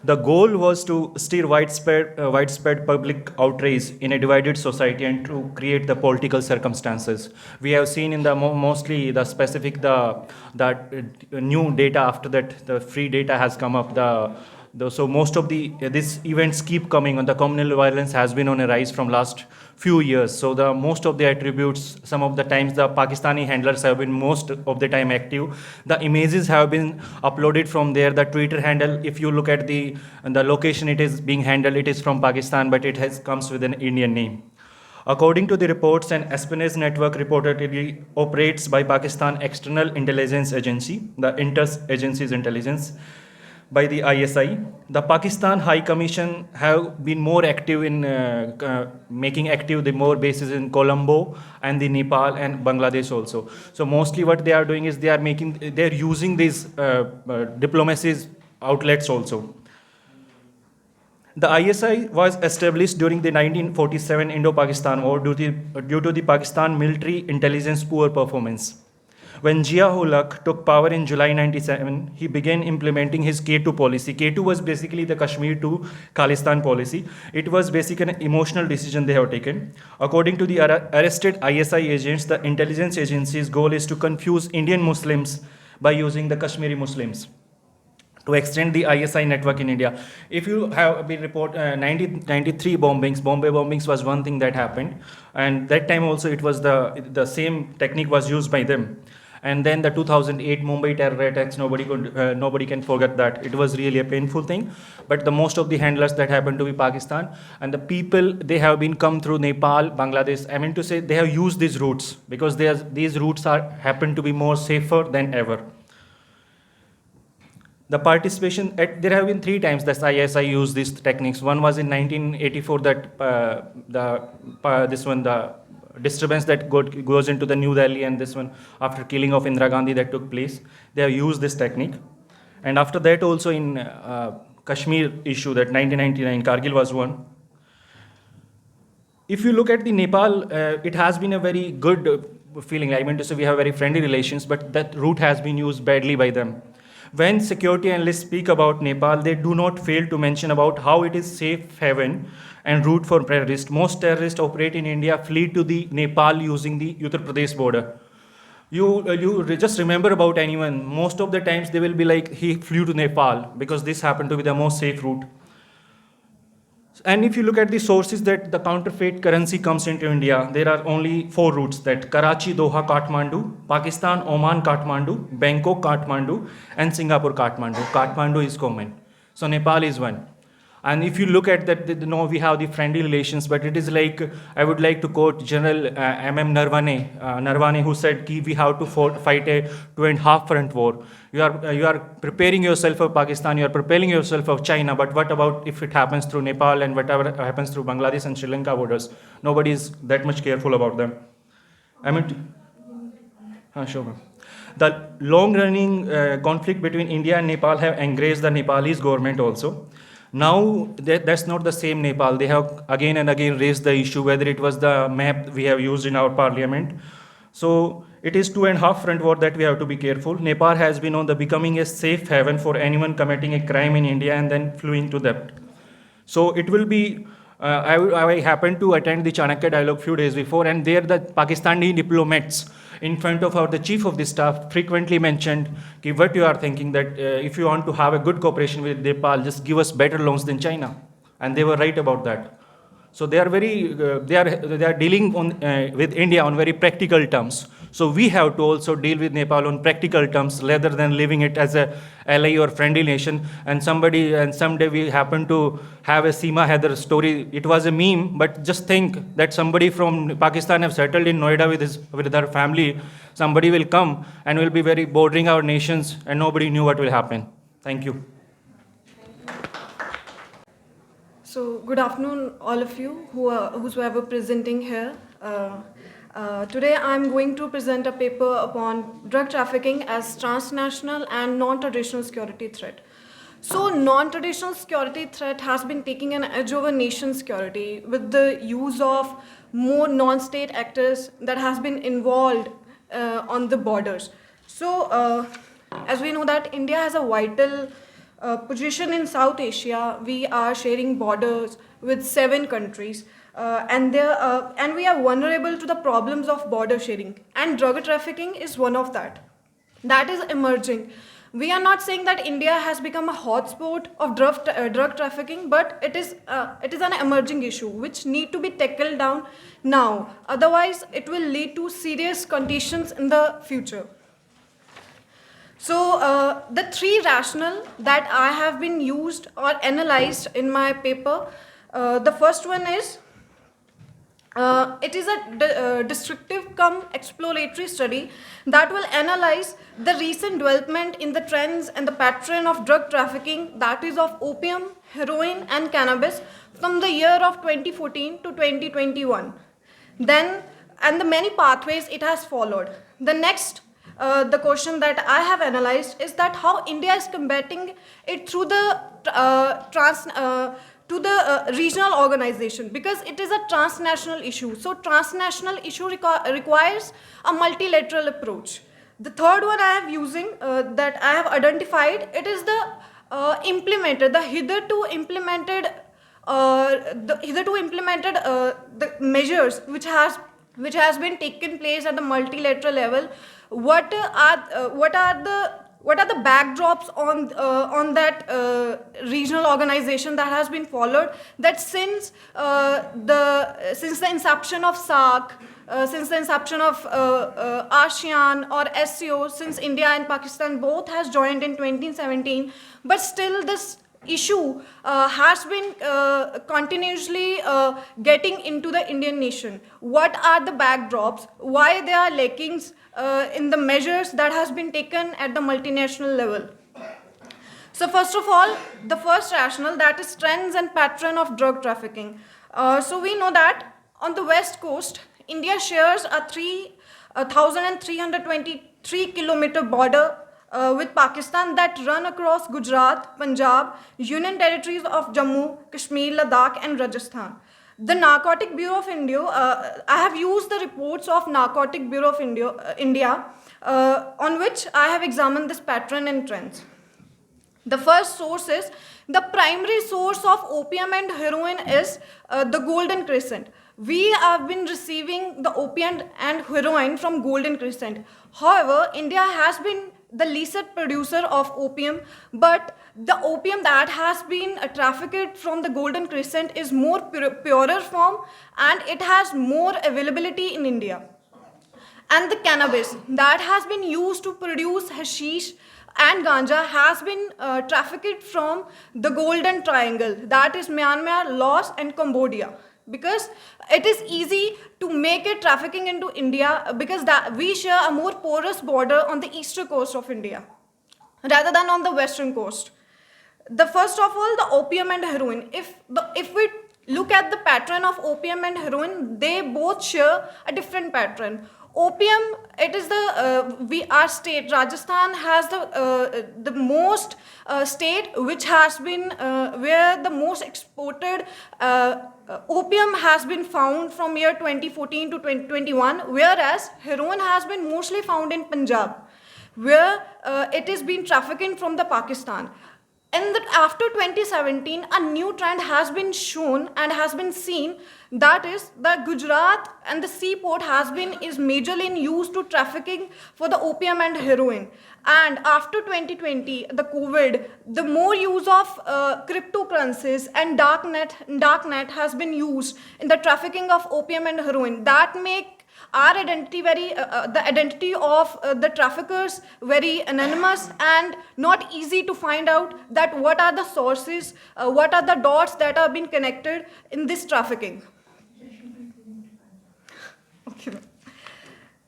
The goal was to steer widespread public outrage in a divided society and to create the political circumstances. We have seen in the mostly the specific new data after that the free data has come up. So most of these events keep coming on. The communal violence has been on a rise from last few years. So the most of the attributes, some of the times the Pakistani handlers have been most of the time active. The images have been uploaded from there. The Twitter handle, if you look at the location it is being handled, it is from Pakistan, but it comes with an Indian name. According to the reports, an espionage network reportedly operates by Pakistan External Intelligence Agency, the Inter-Agencies Intelligence, by the ISI. The Pakistan High Commission have been more active in making active the more bases in Colombo and the Nepal and Bangladesh also. So mostly what they are doing is they are using these diplomacy outlets also. The ISI was established during the 1947 Indo-Pakistan War due to the Pakistan military intelligence poor performance. When Zia-ul-Haq took power in July 1997, he began implementing his K2 policy. K2 was basically the Kashmir to Khalistan policy. It was basically an emotional decision they have taken. According to the arrested ISI agents, the intelligence agency's goal is to confuse Indian Muslims by using the Kashmiri Muslims to extend the ISI network in India. If you have been report 1993 bombings, Bombay bombings was one thing that happened, and that time also it was the same technique was used by them. And then the 2008 Mumbai terror attacks, nobody can forget that. It was really a painful thing. But the most of the handlers that happened to be Pakistan, and the people, they have been come through Nepal, Bangladesh. I mean to say they have used these routes because these routes happen to be more safer than ever. The participation, there have been 3 times that ISI used these techniques. One was in 1984 that disturbance that goes into the New Delhi, and this one after killing of Indira Gandhi that took place. They have used this technique. And after that also in Kashmir issue that 1999, Kargil was one. If you look at the Nepal, it has been a very good feeling. I mean to say we have very friendly relations, but that route has been used badly by them. When security analysts speak about Nepal, they do not fail to mention about how it is safe haven and route for terrorists. Most terrorists operate in India, flee to the Nepal using the Uttar Pradesh border. You just remember about anyone, most of the times they will be like, he flew to Nepal because this happened to be the most safe route. And if you look at the sources that the counterfeit currency comes into India, there are only 4 routes, that Karachi, Doha, Kathmandu, Pakistan, Oman, Kathmandu, Bangkok, Kathmandu, and Singapore, Kathmandu. Kathmandu is common. So Nepal is one. And if you look at that, we have the friendly relations, but it is like, I would like to quote General M.M. Narwane, who said, we have to fight a 2.5 front war. You are preparing yourself for Pakistan, you are preparing yourself for China, but what about if it happens through Nepal and whatever happens through Bangladesh and Sri Lanka borders? Nobody is that much careful about them. I mean, sure. The long-running conflict between India and Nepal have enraged the Nepalese government also. Now, that's not the same Nepal. They have again and again raised the issue, whether it was the map we have used in our parliament. So it is 2.5 front war that we have to be careful. Nepal has been on the becoming a safe haven for anyone committing a crime in India and then fleeing to that. So it will be, I happened to attend the Chanakya dialogue few days before, and there the Pakistani diplomats in front of the chief of the staff frequently mentioned what you are thinking, that if you want to have a good cooperation with Nepal, just give us better loans than China. And they were right about that. So they are dealing with India on very practical terms. So we have to also deal with Nepal on practical terms rather than leaving it as a ally or friendly nation. And someday we happen to have a Seema Haider story. It was a meme, but just think that somebody from Pakistan have settled in Noida with their family. Somebody will come and will be very bordering our nations, and nobody knew what will happen. Thank you. So good afternoon, all of you whosoever presenting here. Today I'm going to present a paper upon drug trafficking as transnational and non-traditional security threat. So non-traditional security threat has been taking an edge over nation security with the use of more non-state actors that has been involved on the borders. So as we know that India has a vital position in South Asia. We are sharing borders with 7 countries. And we are vulnerable to the problems of border sharing, and drug trafficking is one of that is emerging. We are not saying that India has become a hotspot of drug trafficking, but it is an emerging issue which need to be tackled down now, otherwise it will lead to serious conditions in the future. So the 3 rationale that I have been used or analyzed in my paper, the first one is it is a descriptive cum exploratory study that will analyze the recent development in the trends and the pattern of drug trafficking, that is of opium, heroin and cannabis from the year of 2014 to 2021. And the many pathways it has followed. The next the question that I have analyzed is that how India is combating it through the regional organization, because it is a transnational issue. So transnational issue requires a multilateral approach. The third one I have using that I have identified, it is the hitherto implemented the measures which has been taken place at the multilateral level. What are the backdrops on that regional organization that has been followed, that since the inception of SAARC, since the inception of ASEAN or SCO, since India and Pakistan both has joined in 2017, but still this issue has been continuously getting into the Indian nation. What are the backdrops? Why there are lackings in the measures that has been taken at the multinational level? So first of all, the first rationale, that is trends and pattern of drug trafficking. So we know that on the west coast, India shares a 1,323-kilometer border with Pakistan that run across Gujarat, Punjab, Union territories of Jammu, Kashmir, Ladakh, and Rajasthan. The Narcotic Bureau of India, I have used the reports of Narcotic Bureau of India on which I have examined this pattern and trends. The first source is, the primary source of opium and heroin is the Golden Crescent. We have been receiving the opium and heroin from Golden Crescent. However, India has been the least producer of opium, but the opium that has been trafficked from the Golden Crescent is more purer form, and it has more availability in India. And the cannabis that has been used to produce hashish and ganja has been trafficked from the Golden Triangle, that is Myanmar, Laos, and Cambodia, because it is easy to make it trafficking into India, because that we share a more porous border on the eastern coast of India rather than on the western coast. The first of all, the opium and heroin. If we look at the pattern of opium and heroin, they both share a different pattern. Opium, it is our state, Rajasthan has the most state which has been, where the most exported opium has been found from year 2014 to 2021, whereas heroin has been mostly found in Punjab, where it is being trafficking from the Pakistan. And after 2017, a new trend has been shown and has been seen, that is that Gujarat and the seaport is majorly in use to trafficking for the opium and heroin. And after 2020, the COVID, the more use of cryptocurrencies and darknet has been used in the trafficking of opium and heroin. That make our identity the identity of the traffickers very anonymous and not easy to find out that what are the sources, what are the dots that are being connected in this trafficking. Okay.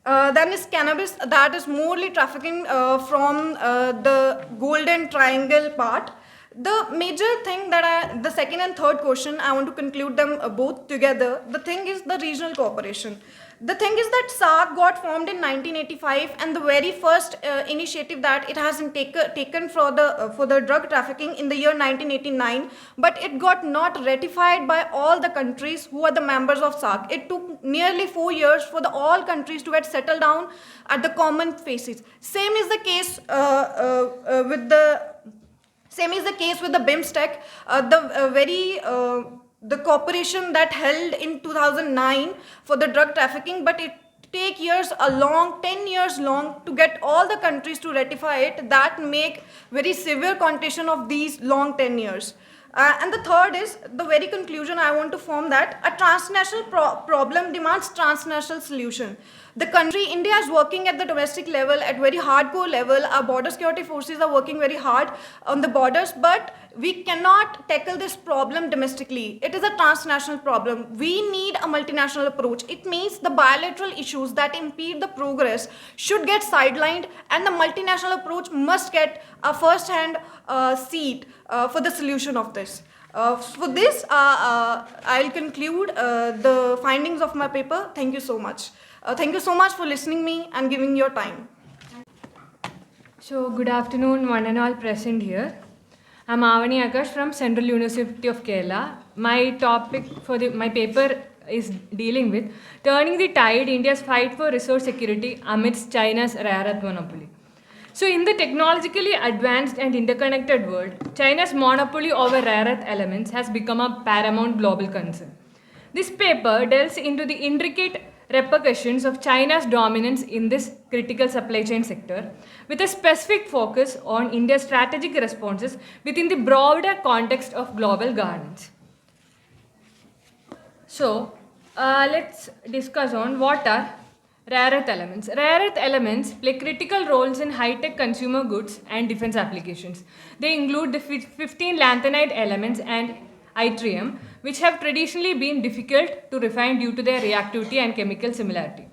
Then is cannabis, that is morely trafficking from the Golden Triangle part. The major thing that the second and third question, I want to conclude them both together. The thing is the regional cooperation. The thing is that SAG got formed in 1985, and the very first initiative that it has taken for the drug trafficking in the year 1989, but it got not ratified by all the countries who are the members of SAG. It took nearly 4 years for all countries to get settled down at the common phases. Same is the case with the BIMSTEC, the cooperation that held in 2009 for the drug trafficking, but it take 10 years long to get all the countries to ratify it. That make very severe connotation of these long 10 years. And the third is the very conclusion I want to form, that a transnational problem demands transnational solution. The country, India, is working at the domestic level, at very hardcore level. Our border security forces are working very hard on the borders, but we cannot tackle this problem domestically. It is a transnational problem. We need a multinational approach. It means the bilateral issues that impede the progress should get sidelined, and the multinational approach must get a first-hand seat for the solution of this. For this, I'll conclude the findings of my paper. Thank you so much. Thank you so much for listening me and giving your time. So, good afternoon, one and all present here. I'm Avani Akash from Central University of Kerala. My topic for my paper is dealing with turning the tide, India's fight for resource security amidst China's rare earth monopoly. So, in the technologically advanced and interconnected world, China's monopoly over rare earth elements has become a paramount global concern. This paper delves into the intricate repercussions of China's dominance in this critical supply chain sector, with a specific focus on India's strategic responses within the broader context of global governance. So, let's discuss on what are rare earth elements. Rare earth elements play critical roles in high-tech consumer goods and defense applications. They include the 15 lanthanide elements and yttrium, which have traditionally been difficult to refine due to their reactivity and chemical similarity.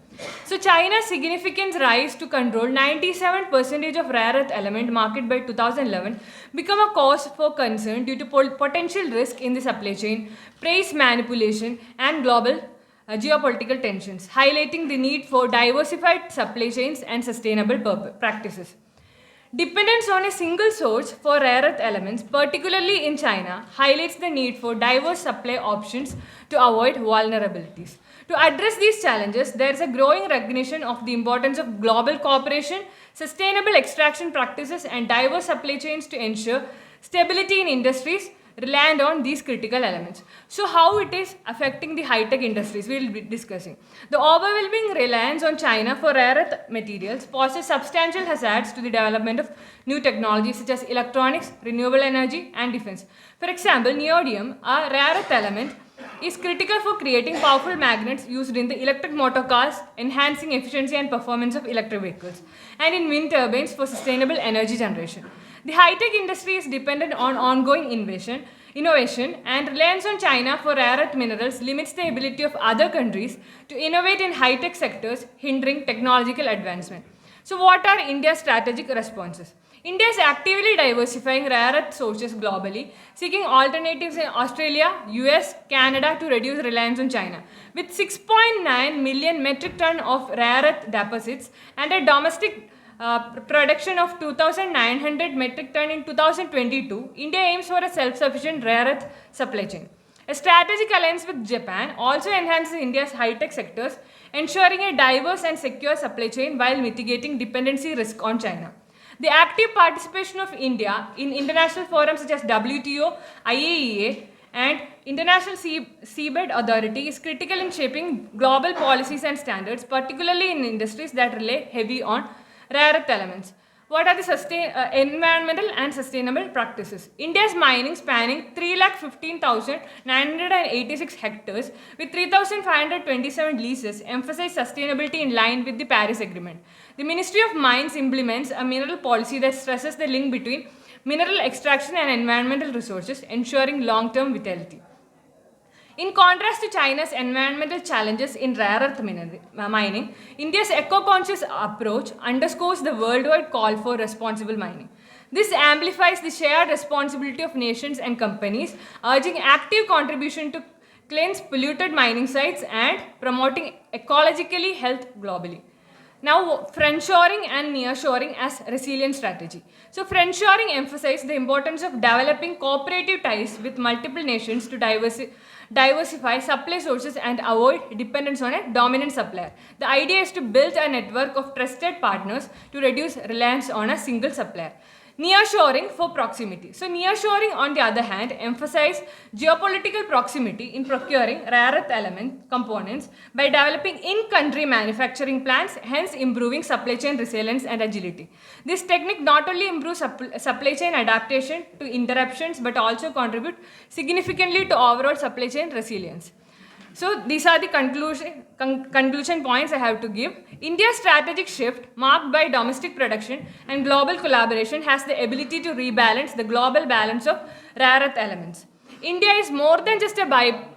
So China's significant rise to control 97% of rare earth element market by 2011 become a cause for concern due to potential risk in the supply chain, price manipulation, and global geopolitical tensions, highlighting the need for diversified supply chains and sustainable practices. Dependence on a single source for rare earth elements, particularly in China, highlights the need for diverse supply options to avoid vulnerabilities. To address these challenges, there is a growing recognition of the importance of global cooperation, sustainable extraction practices, and diverse supply chains to ensure stability in industries reliant on these critical elements. So how it is affecting the high-tech industries, we will be discussing. The overwhelming reliance on China for rare earth materials poses substantial hazards to the development of new technologies such as electronics, renewable energy, and defense. For example, neodymium, a rare earth element, is critical for creating powerful magnets used in the electric motor cars, enhancing efficiency and performance of electric vehicles, and in wind turbines for sustainable energy generation. The high-tech industry is dependent on ongoing innovation, and reliance on China for rare earth minerals limits the ability of other countries to innovate in high-tech sectors, hindering technological advancement. So what are India's strategic responses? India is actively diversifying rare earth sources globally, seeking alternatives in Australia, US, Canada to reduce reliance on China. With 6.9 million metric ton of rare earth deposits and a domestic production of 2,900 metric ton in 2022, India aims for a self-sufficient rare earth supply chain. A strategic alliance with Japan also enhances India's high-tech sectors, ensuring a diverse and secure supply chain while mitigating dependency risk on China. The active participation of India in international forums such as WTO, IAEA, and International Seabed Authority is critical in shaping global policies and standards, particularly in industries that rely heavy on rare earth elements. What are the environmental and sustainable practices? India's mining spanning 3,15,986 hectares with 3,527 leases emphasize sustainability in line with the Paris Agreement. The Ministry of Mines implements a mineral policy that stresses the link between mineral extraction and environmental resources, ensuring long-term vitality. In contrast to China's environmental challenges in rare earth mining, India's eco-conscious approach underscores the worldwide call for responsible mining. This amplifies the shared responsibility of nations and companies, urging active contribution to cleanse polluted mining sites and promoting ecologically health globally. Now, friendshoring and nearshoring as resilient strategy. So, friendshoring emphasizes the importance of developing cooperative ties with multiple nations to diversify supply sources and avoid dependence on a dominant supplier. The idea is to build a network of trusted partners to reduce reliance on a single supplier. Nearshoring for proximity. So nearshoring, on the other hand, emphasizes geopolitical proximity in procuring rare earth element components by developing in-country manufacturing plants, hence improving supply chain resilience and agility. This technique not only improves supply chain adaptation to interruptions but also contributes significantly to overall supply chain resilience. So these are the conclusion points I have to give. India's strategic shift, marked by domestic production and global collaboration, has the ability to rebalance the global balance of rare earth elements. India is more than just a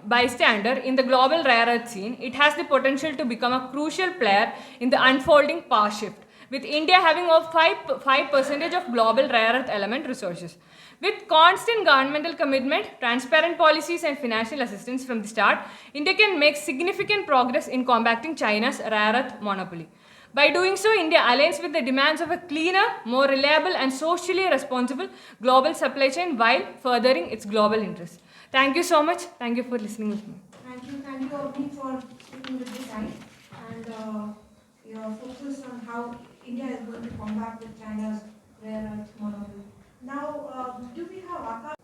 bystander in the global rare earth scene. It has the potential to become a crucial player in the unfolding power shift, with India having over 5% of global rare earth element resources. With constant governmental commitment, transparent policies and financial assistance from the start, India can make significant progress in combating China's rare earth monopoly. By doing so, India aligns with the demands of a cleaner, more reliable and socially responsible global supply chain while furthering its global interests. Thank you so much. Thank you for listening with me. Thank you, Amrita, for speaking with this time and your focus on how India is going to combat with China's rare earth monopoly. Now, do we have Akash?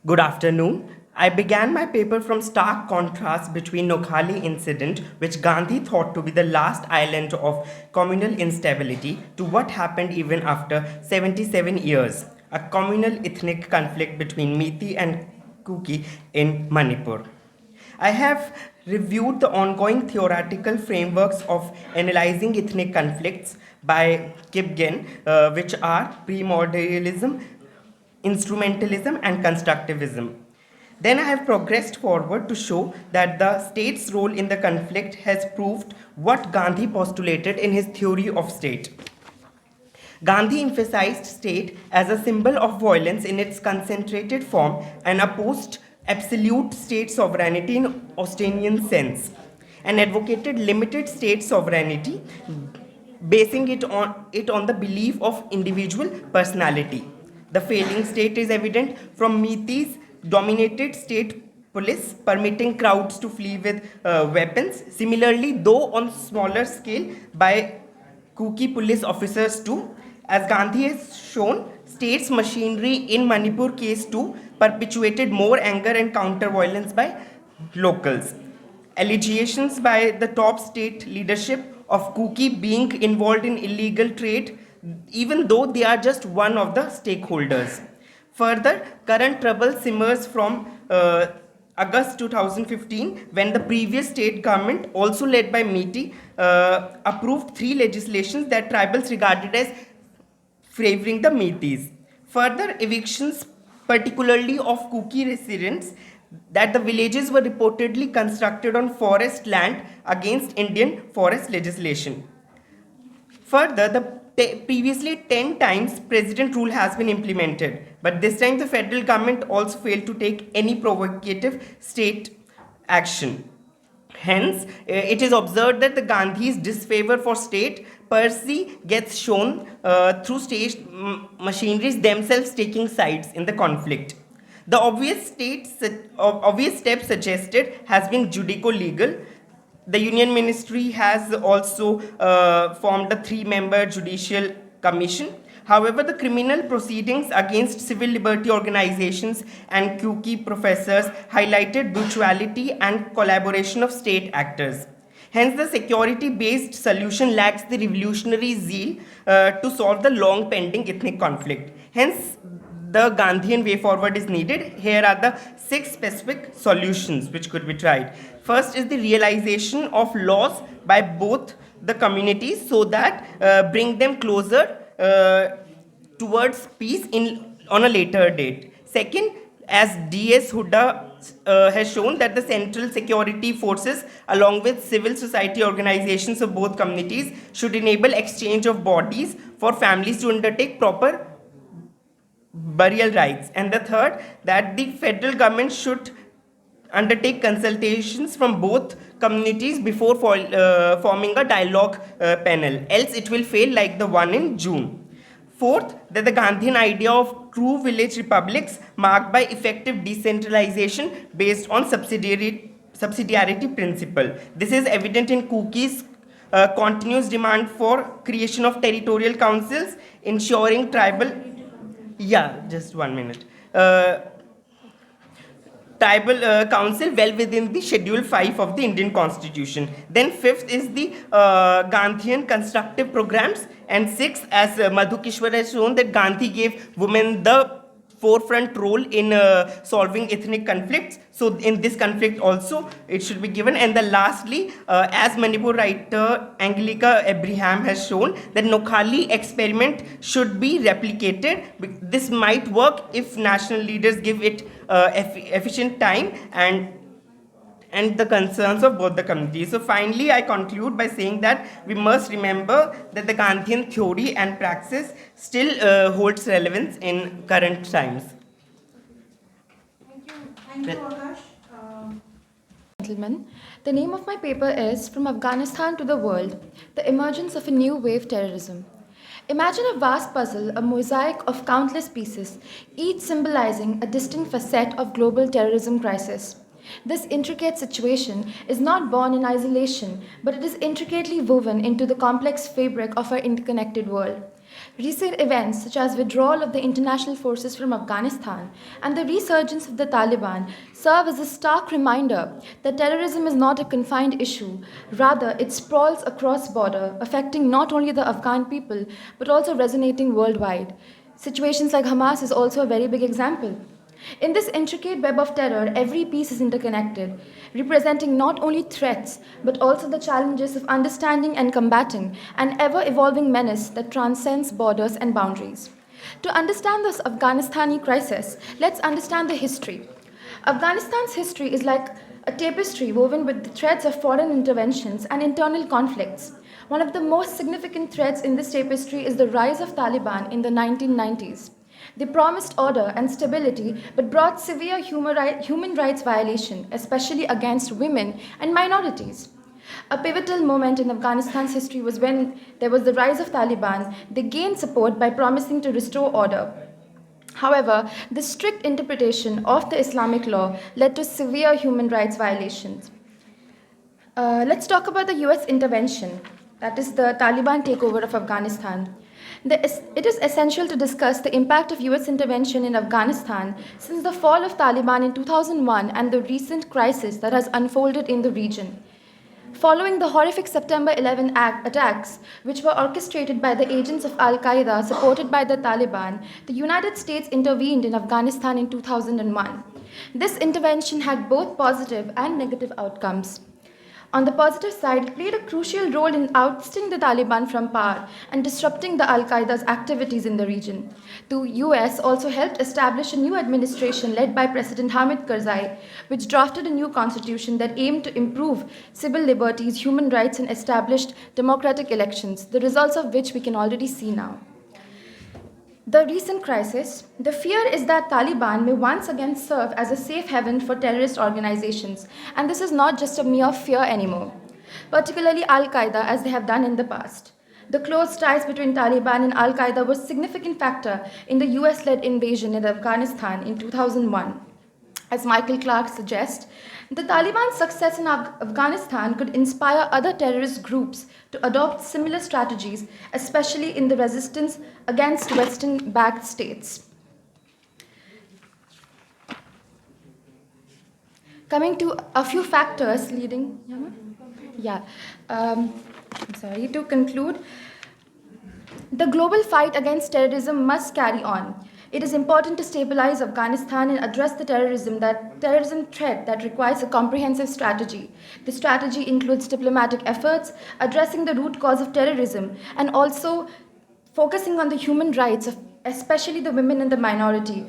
Good afternoon. I began my paper from stark contrast between Noakhali incident, which Gandhi thought to be the last island of communal instability, to what happened even after 77 years, a communal ethnic conflict between Meitei and Kuki in Manipur. I have reviewed the ongoing theoretical frameworks of analyzing ethnic conflicts by Kipgen, which are primordialism, instrumentalism, and constructivism. Then I have progressed forward to show that the state's role in the conflict has proved what Gandhi postulated in his theory of state. Gandhi emphasized state as a symbol of violence in its concentrated form and opposed absolute state sovereignty in Austinian sense and advocated limited state sovereignty, basing it on the belief of individual personality. The failing state is evident from Miti's dominated state police permitting crowds to flee with weapons. Similarly, though on smaller scale by Kuki police officers too, as Gandhi has shown, state's machinery in Manipur case too perpetuated more anger and counter-violence by locals. Allegations by the top state leadership of Kuki being involved in illegal trade, even though they are just one of the stakeholders. Further, current trouble simmers from August 2015, when the previous state government, also led by Miti, approved 3 legislations that tribals regarded as favoring the Metis. Further, evictions, particularly of Kuki residents, that the villages were reportedly constructed on forest land against Indian forest legislation. Further, the previously 10 times president rule has been implemented, but this time the federal government also failed to take any provocative state action. Hence, it is observed that the Gandhi's disfavor for state per se gets shown through state machineries themselves taking sides in the conflict. The obvious step suggested has been judico-legal. The Union Ministry has also formed a 3-member judicial commission. However, the criminal proceedings against civil liberty organizations and Kuki professors highlighted brutality and collaboration of state actors. Hence, the security-based solution lacks the revolutionary zeal to solve the long-pending ethnic conflict. Hence, the Gandhian way forward is needed. Here are the 6 specific solutions which could be tried. First is the realization of laws by both the communities so that bring them closer towards peace on a later date. Second, as D.S. Hooda has shown, that the central security forces along with civil society organizations of both communities should enable exchange of bodies for families to undertake proper burial rites. And the third, that the federal government should undertake consultations from both communities before forming a dialogue panel, else it will fail like the one in June. Fourth, that the Gandhian idea of true village republics marked by effective decentralization based on subsidiarity principle. This is evident in Kuki's continuous demand for creation of territorial councils, ensuring tribal... Yeah, just 1 minute. Tribal council well within the Schedule 5 of the Indian Constitution. Then 5th is the Gandhian constructive programs. And 6th, as Madhu Kishwar has shown, that Gandhi gave women the forefront role in solving ethnic conflicts. So in this conflict also, it should be given. And then lastly, as Manipur writer Angelica Abraham has shown, that Nokhali experiment should be replicated. This might work if national leaders give it efficient time and the concerns of both the communities. So finally, I conclude by saying that we must remember that the Gandhian theory and praxis still holds relevance in current times. Thank you, Akash. Gentlemen, the name of my paper is From Afghanistan to the World, the Emergence of a New Wave Terrorism. Imagine a vast puzzle, a mosaic of countless pieces, each symbolizing a distinct facet of global terrorism crisis. This intricate situation is not born in isolation, but it is intricately woven into the complex fabric of our interconnected world. Recent events such as withdrawal of the international forces from Afghanistan and the resurgence of the Taliban serve as a stark reminder that terrorism is not a confined issue. Rather, it sprawls across border, affecting not only the Afghan people, but also resonating worldwide. Situations like Hamas is also a very big example. In this intricate web of terror, every piece is interconnected, representing not only threats, but also the challenges of understanding and combating an ever-evolving menace that transcends borders and boundaries. To understand this Afghanistani crisis, let's understand the history. Afghanistan's history is like a tapestry woven with the threads of foreign interventions and internal conflicts. One of the most significant threads in this tapestry is the rise of Taliban in the 1990s. They promised order and stability but brought severe human rights violation, especially against women and minorities. A pivotal moment in Afghanistan's history was when there was the rise of Taliban. They gained support by promising to restore order. However, the strict interpretation of the Islamic law led to severe human rights violations. Let's talk about the US intervention, that is the Taliban takeover of Afghanistan. It is essential to discuss the impact of US intervention in Afghanistan since the fall of Taliban in 2001 and the recent crisis that has unfolded in the region. Following the horrific September 11 attacks, which were orchestrated by the agents of Al-Qaeda supported by the Taliban, the United States intervened in Afghanistan in 2001. This intervention had both positive and negative outcomes. On the positive side, it played a crucial role in ousting the Taliban from power and disrupting the Al-Qaeda's activities in the region. The US also helped establish a new administration led by President Hamid Karzai, which drafted a new constitution that aimed to improve civil liberties, human rights, and established democratic elections, the results of which we can already see now. The recent crisis, the fear is that Taliban may once again serve as a safe haven for terrorist organizations, and this is not just a mere fear anymore, particularly Al-Qaeda as they have done in the past. The close ties between Taliban and Al-Qaeda was a significant factor in the US-led invasion in Afghanistan in 2001. As Michael Clark suggests, the Taliban's success in Afghanistan could inspire other terrorist groups to adopt similar strategies, especially in the resistance against Western-backed states. Coming to a few factors leading, to conclude, the global fight against terrorism must carry on. It is important to stabilize Afghanistan and address the terrorism threat that requires a comprehensive strategy. The strategy includes diplomatic efforts, addressing the root cause of terrorism, and also focusing on the human rights of especially the women and the minority.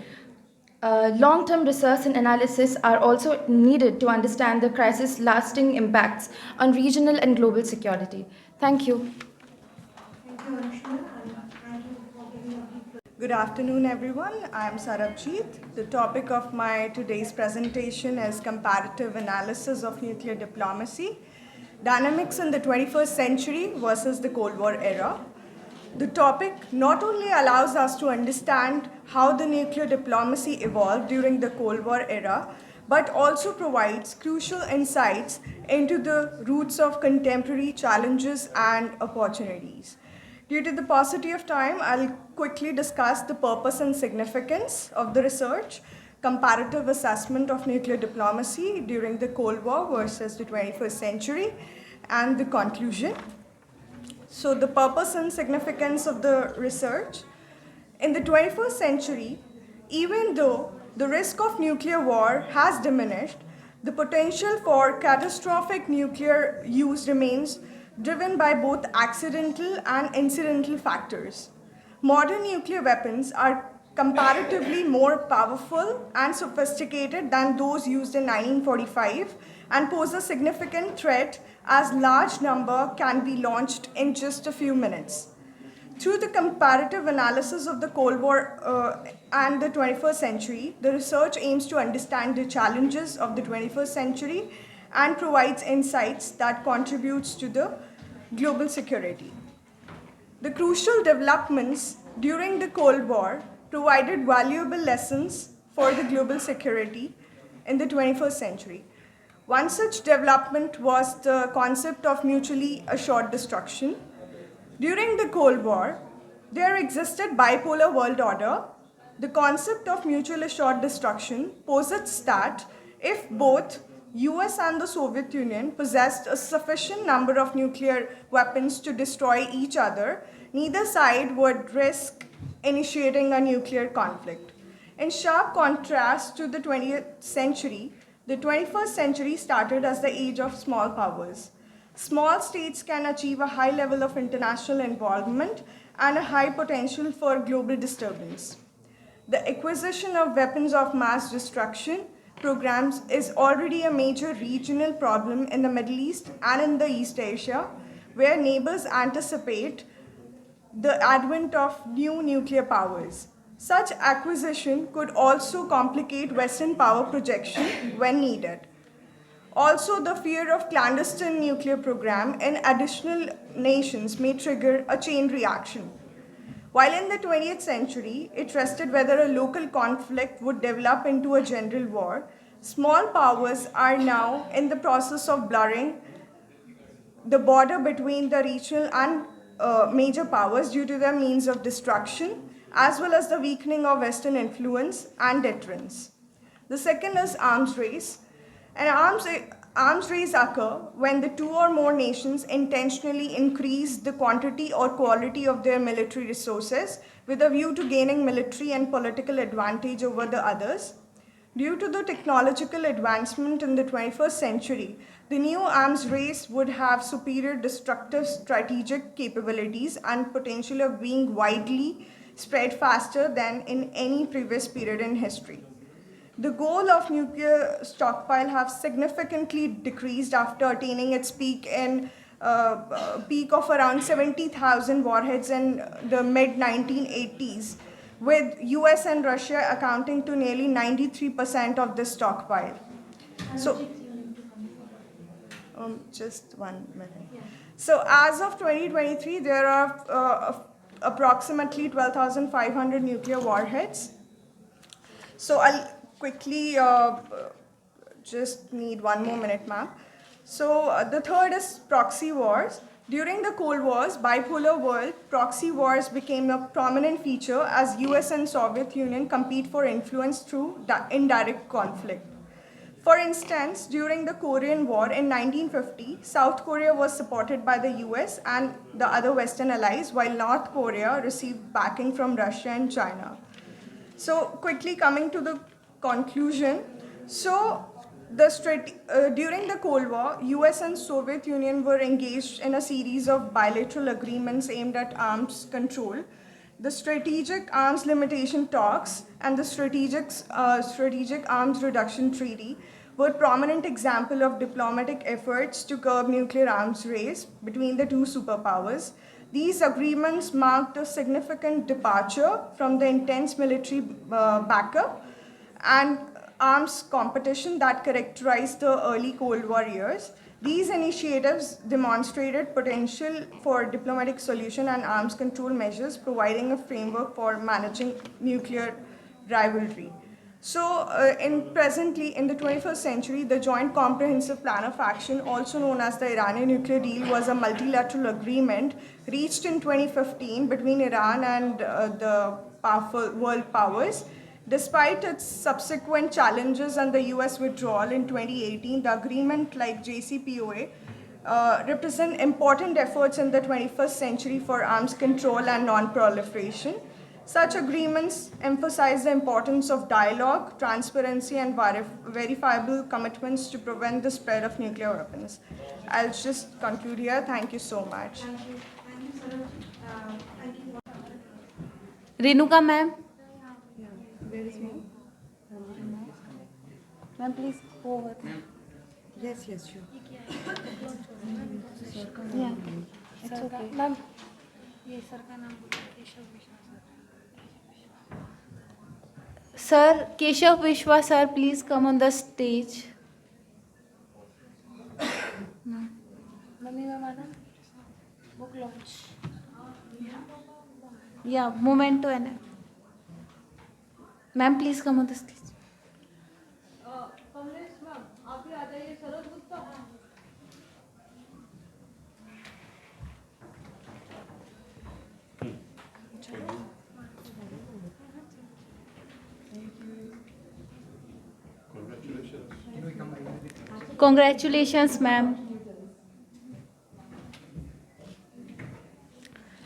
Long-term research and analysis are also needed to understand the crisis' lasting impacts on regional and global security. Thank you. Good afternoon, everyone. I am Sarabjit. The topic of my today's presentation is Comparative Analysis of Nuclear Diplomacy, Dynamics in the 21st Century versus the Cold War Era. The topic not only allows us to understand how the nuclear diplomacy evolved during the Cold War era, but also provides crucial insights into the roots of contemporary challenges and opportunities. Due to the paucity of time, I'll quickly discuss the purpose and significance of the research, comparative assessment of nuclear diplomacy during the Cold War versus the 21st century, and the conclusion. So the purpose and significance of the research. In the 21st century, even though the risk of nuclear war has diminished, the potential for catastrophic nuclear use remains, driven by both accidental and incidental factors. Modern nuclear weapons are comparatively more powerful and sophisticated than those used in 1945 and pose a significant threat as large number can be launched in just a few minutes. Through the comparative analysis of the Cold War and the 21st century, the research aims to understand the challenges of the 21st century and provides insights that contributes to the global security. The crucial developments during the Cold War provided valuable lessons for the global security in the 21st century. One such development was the concept of mutually assured destruction. During the Cold War, there existed bipolar world order. The concept of mutual assured destruction posits that if both US and the Soviet Union possessed a sufficient number of nuclear weapons to destroy each other, neither side would risk initiating a nuclear conflict. In sharp contrast to the 20th century, the 21st century started as the age of small powers. Small states can achieve a high level of international involvement and a high potential for global disturbance. The acquisition of weapons of mass destruction programs is already a major regional problem in the Middle East and in the East Asia, where neighbors anticipate the advent of new nuclear powers. Such acquisition could also complicate Western power projection when needed. Also, the fear of clandestine nuclear program in additional nations may trigger a chain reaction. While in the 20th century, it rested whether a local conflict would develop into a general war, small powers are now in the process of blurring the border between the regional and major powers due to their means of destruction, as well as the weakening of Western influence and deterrence. The second is arms race. An arms race occur when the two or more nations intentionally increase the quantity or quality of their military resources with a view to gaining military and political advantage over the others. Due to the technological advancement in the 21st century, the new arms race would have superior destructive strategic capabilities and potential of being widely spread faster than in any previous period in history. The goal of nuclear stockpile have significantly decreased after attaining its peak of around 70,000 warheads in the mid-1980s, with US and Russia accounting to nearly 93% of the stockpile. So, just 1 minute. So as of 2023, there are approximately 12,500 nuclear warheads. So I'll quickly just need 1 more minute, ma'am. So the third is proxy wars. During the Cold War's bipolar world, proxy wars became a prominent feature as US and Soviet Union compete for influence through indirect conflict. For instance, during the Korean War in 1950, South Korea was supported by the US and the other Western allies, while North Korea received backing from Russia and China. So quickly coming to the conclusion, during the Cold War, US and Soviet Union were engaged in a series of bilateral agreements aimed at arms control. The Strategic Arms Limitation Talks and the Strategic Arms Reduction Treaty were prominent examples of diplomatic efforts to curb nuclear arms race between the two superpowers. These agreements marked a significant departure from the intense military backup and arms competition that characterized the early Cold War years. These initiatives demonstrated potential for diplomatic solution and arms control measures, providing a framework for managing nuclear rivalry. So, presently, in the 21st century, the Joint Comprehensive Plan of Action, also known as the Iranian Nuclear Deal, was a multilateral agreement reached in 2015 between Iran and the powerful world powers. Despite its subsequent challenges and the US withdrawal in 2018, the agreement, like JCPOA, represent important efforts in the 21st century for arms control and non-proliferation. Such agreements emphasize the importance of dialogue, transparency, and verifiable commitments to prevent the spread of nuclear weapons. I'll just conclude here. Thank you so much. Thank you. Thank you, Renuka ma'am. Where is ma'am? Ma'am, please go over. Yes, sure. Yeah, it's okay. Ma'am, Sir, Keshav Vishwa, sir, please come on the stage. Book launch. Yeah, Momento and ma'am, please come on the stage. Congratulations, ma'am.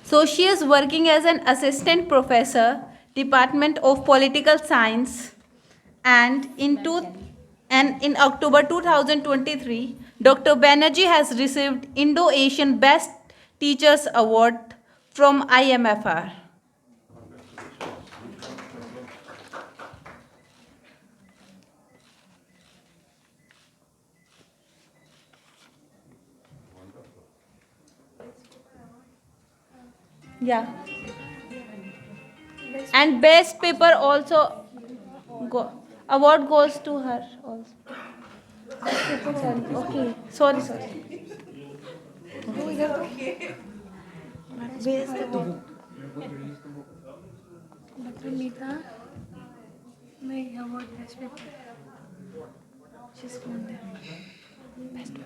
Socio is working as an assistant professor, Department of Political Science, and in October 2023, Dr. Banerjee has received Indo-Asian Best Teachers Award from IMFR. Yeah. And best paper also award goes to her also. Sorry. Okay. Sorry. Dr. Mita, may award best paper. She's going there. Best paper.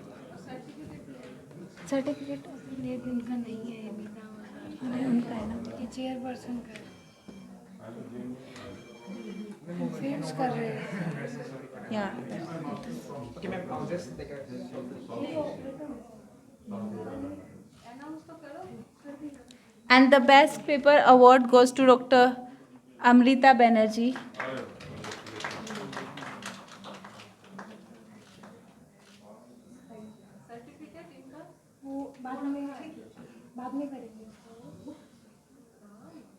Certificate ये उनका नहीं है, मीता नहीं उनका है ना, ये chairperson का है। कंफ्यूज कर रहे हैं। Yeah. Okay, ma'am, I'll just take a... And the best paper award goes to Dr. Amrita Banerjee. बाद में करेंगे।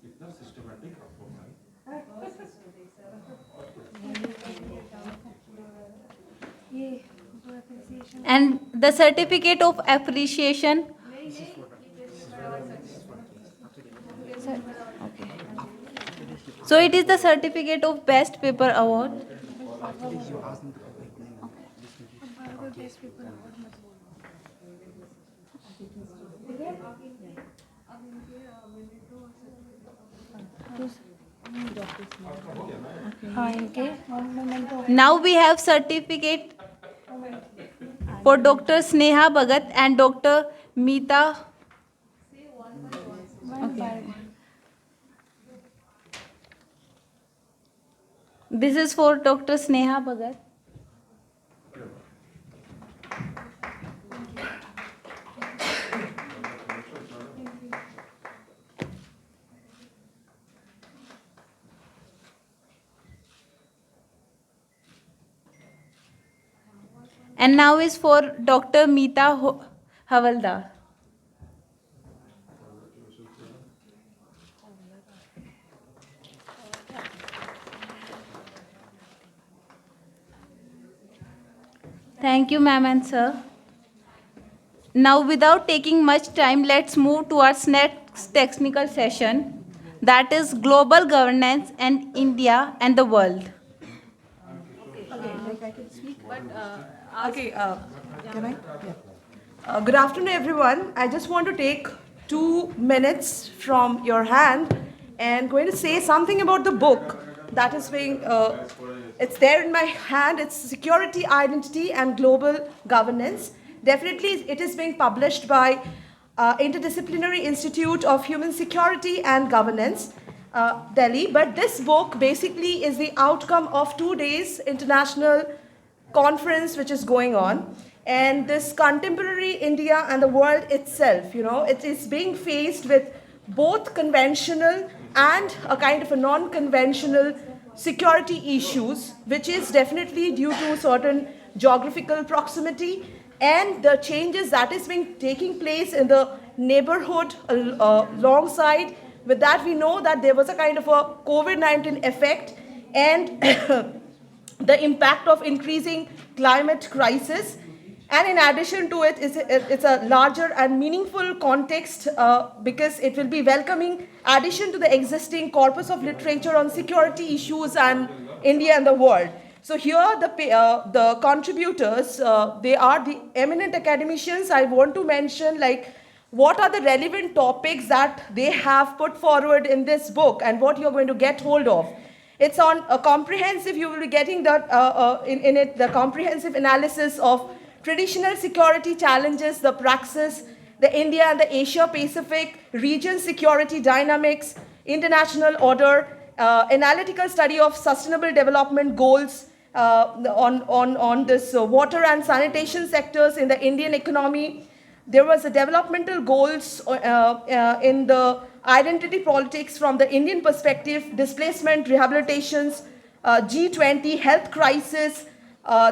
कितना सिस्टमैटिक आपको भाई। And the certificate of appreciation. Okay. So it is the certificate of best paper award. Now we have certificate for Dr. Sneha Bhagat and Dr. Mita. Okay. This is for Dr. Sneha Bhagat. And now is for Dr. Mita Howladar. Thank you, ma'am and sir. Now, without taking much time, let's move towards next technical session, that is global governance and India and the world. I can speak, but can I? Yeah. Good afternoon, everyone. I just want to take 2 minutes from your hand and going to say something about the book that is being, it's there in my hand. It's Security, Identity and Global Governance. Definitely, it is being published by Interdisciplinary Institute of Human Security and Governance, Delhi. But this book basically is the outcome of 2 days international conference which is going on, and this contemporary India and the world itself, it is being faced with both conventional and a kind of a non-conventional security issues, which is definitely due to certain geographical proximity and the changes that is being taking place in the neighborhood alongside. With that, we know that there was a kind of a COVID-19 effect and the impact of increasing climate crisis. And in addition to it, it's a larger and meaningful context because it will be welcoming addition to the existing corpus of literature on security issues and India and the world. So here the contributors, they are the eminent academicians. I want to mention what are the relevant topics that they have put forward in this book and what you're going to get hold of. It's on a comprehensive, you will be getting that in it, the comprehensive analysis of traditional security challenges, the praxis, the India and the Asia-Pacific region security dynamics, international order, analytical study of sustainable development goals on this water and sanitation sectors in the Indian economy. There was a developmental goals in the identity politics from the Indian perspective, displacement, rehabilitations, G20, health crisis.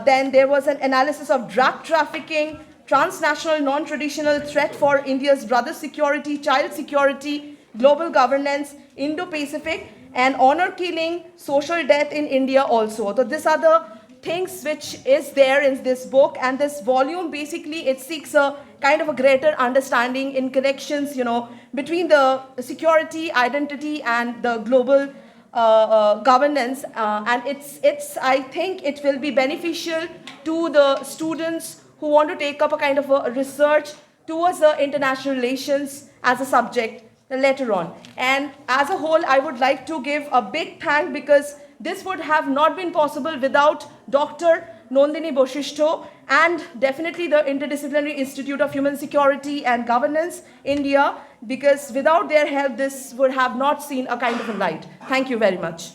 Then there was an analysis of drug trafficking, transnational non-traditional threat for India's brother security, child security, global governance, Indo-Pacific, and honor killing, social death in India also. So these are the things which is there in this book, and this volume basically it seeks a kind of a greater understanding in connections, between the security, identity, and the global governance, and I think it will be beneficial to the students who want to take up a kind of a research towards the international relations as a subject later on. And as a whole, I would like to give a big thank, because this would have not been possible without Dr. Nandini Boshishto and definitely the Interdisciplinary Institute of Human Security and Governance, India, because without their help, this would have not seen a kind of a light. Thank you very much.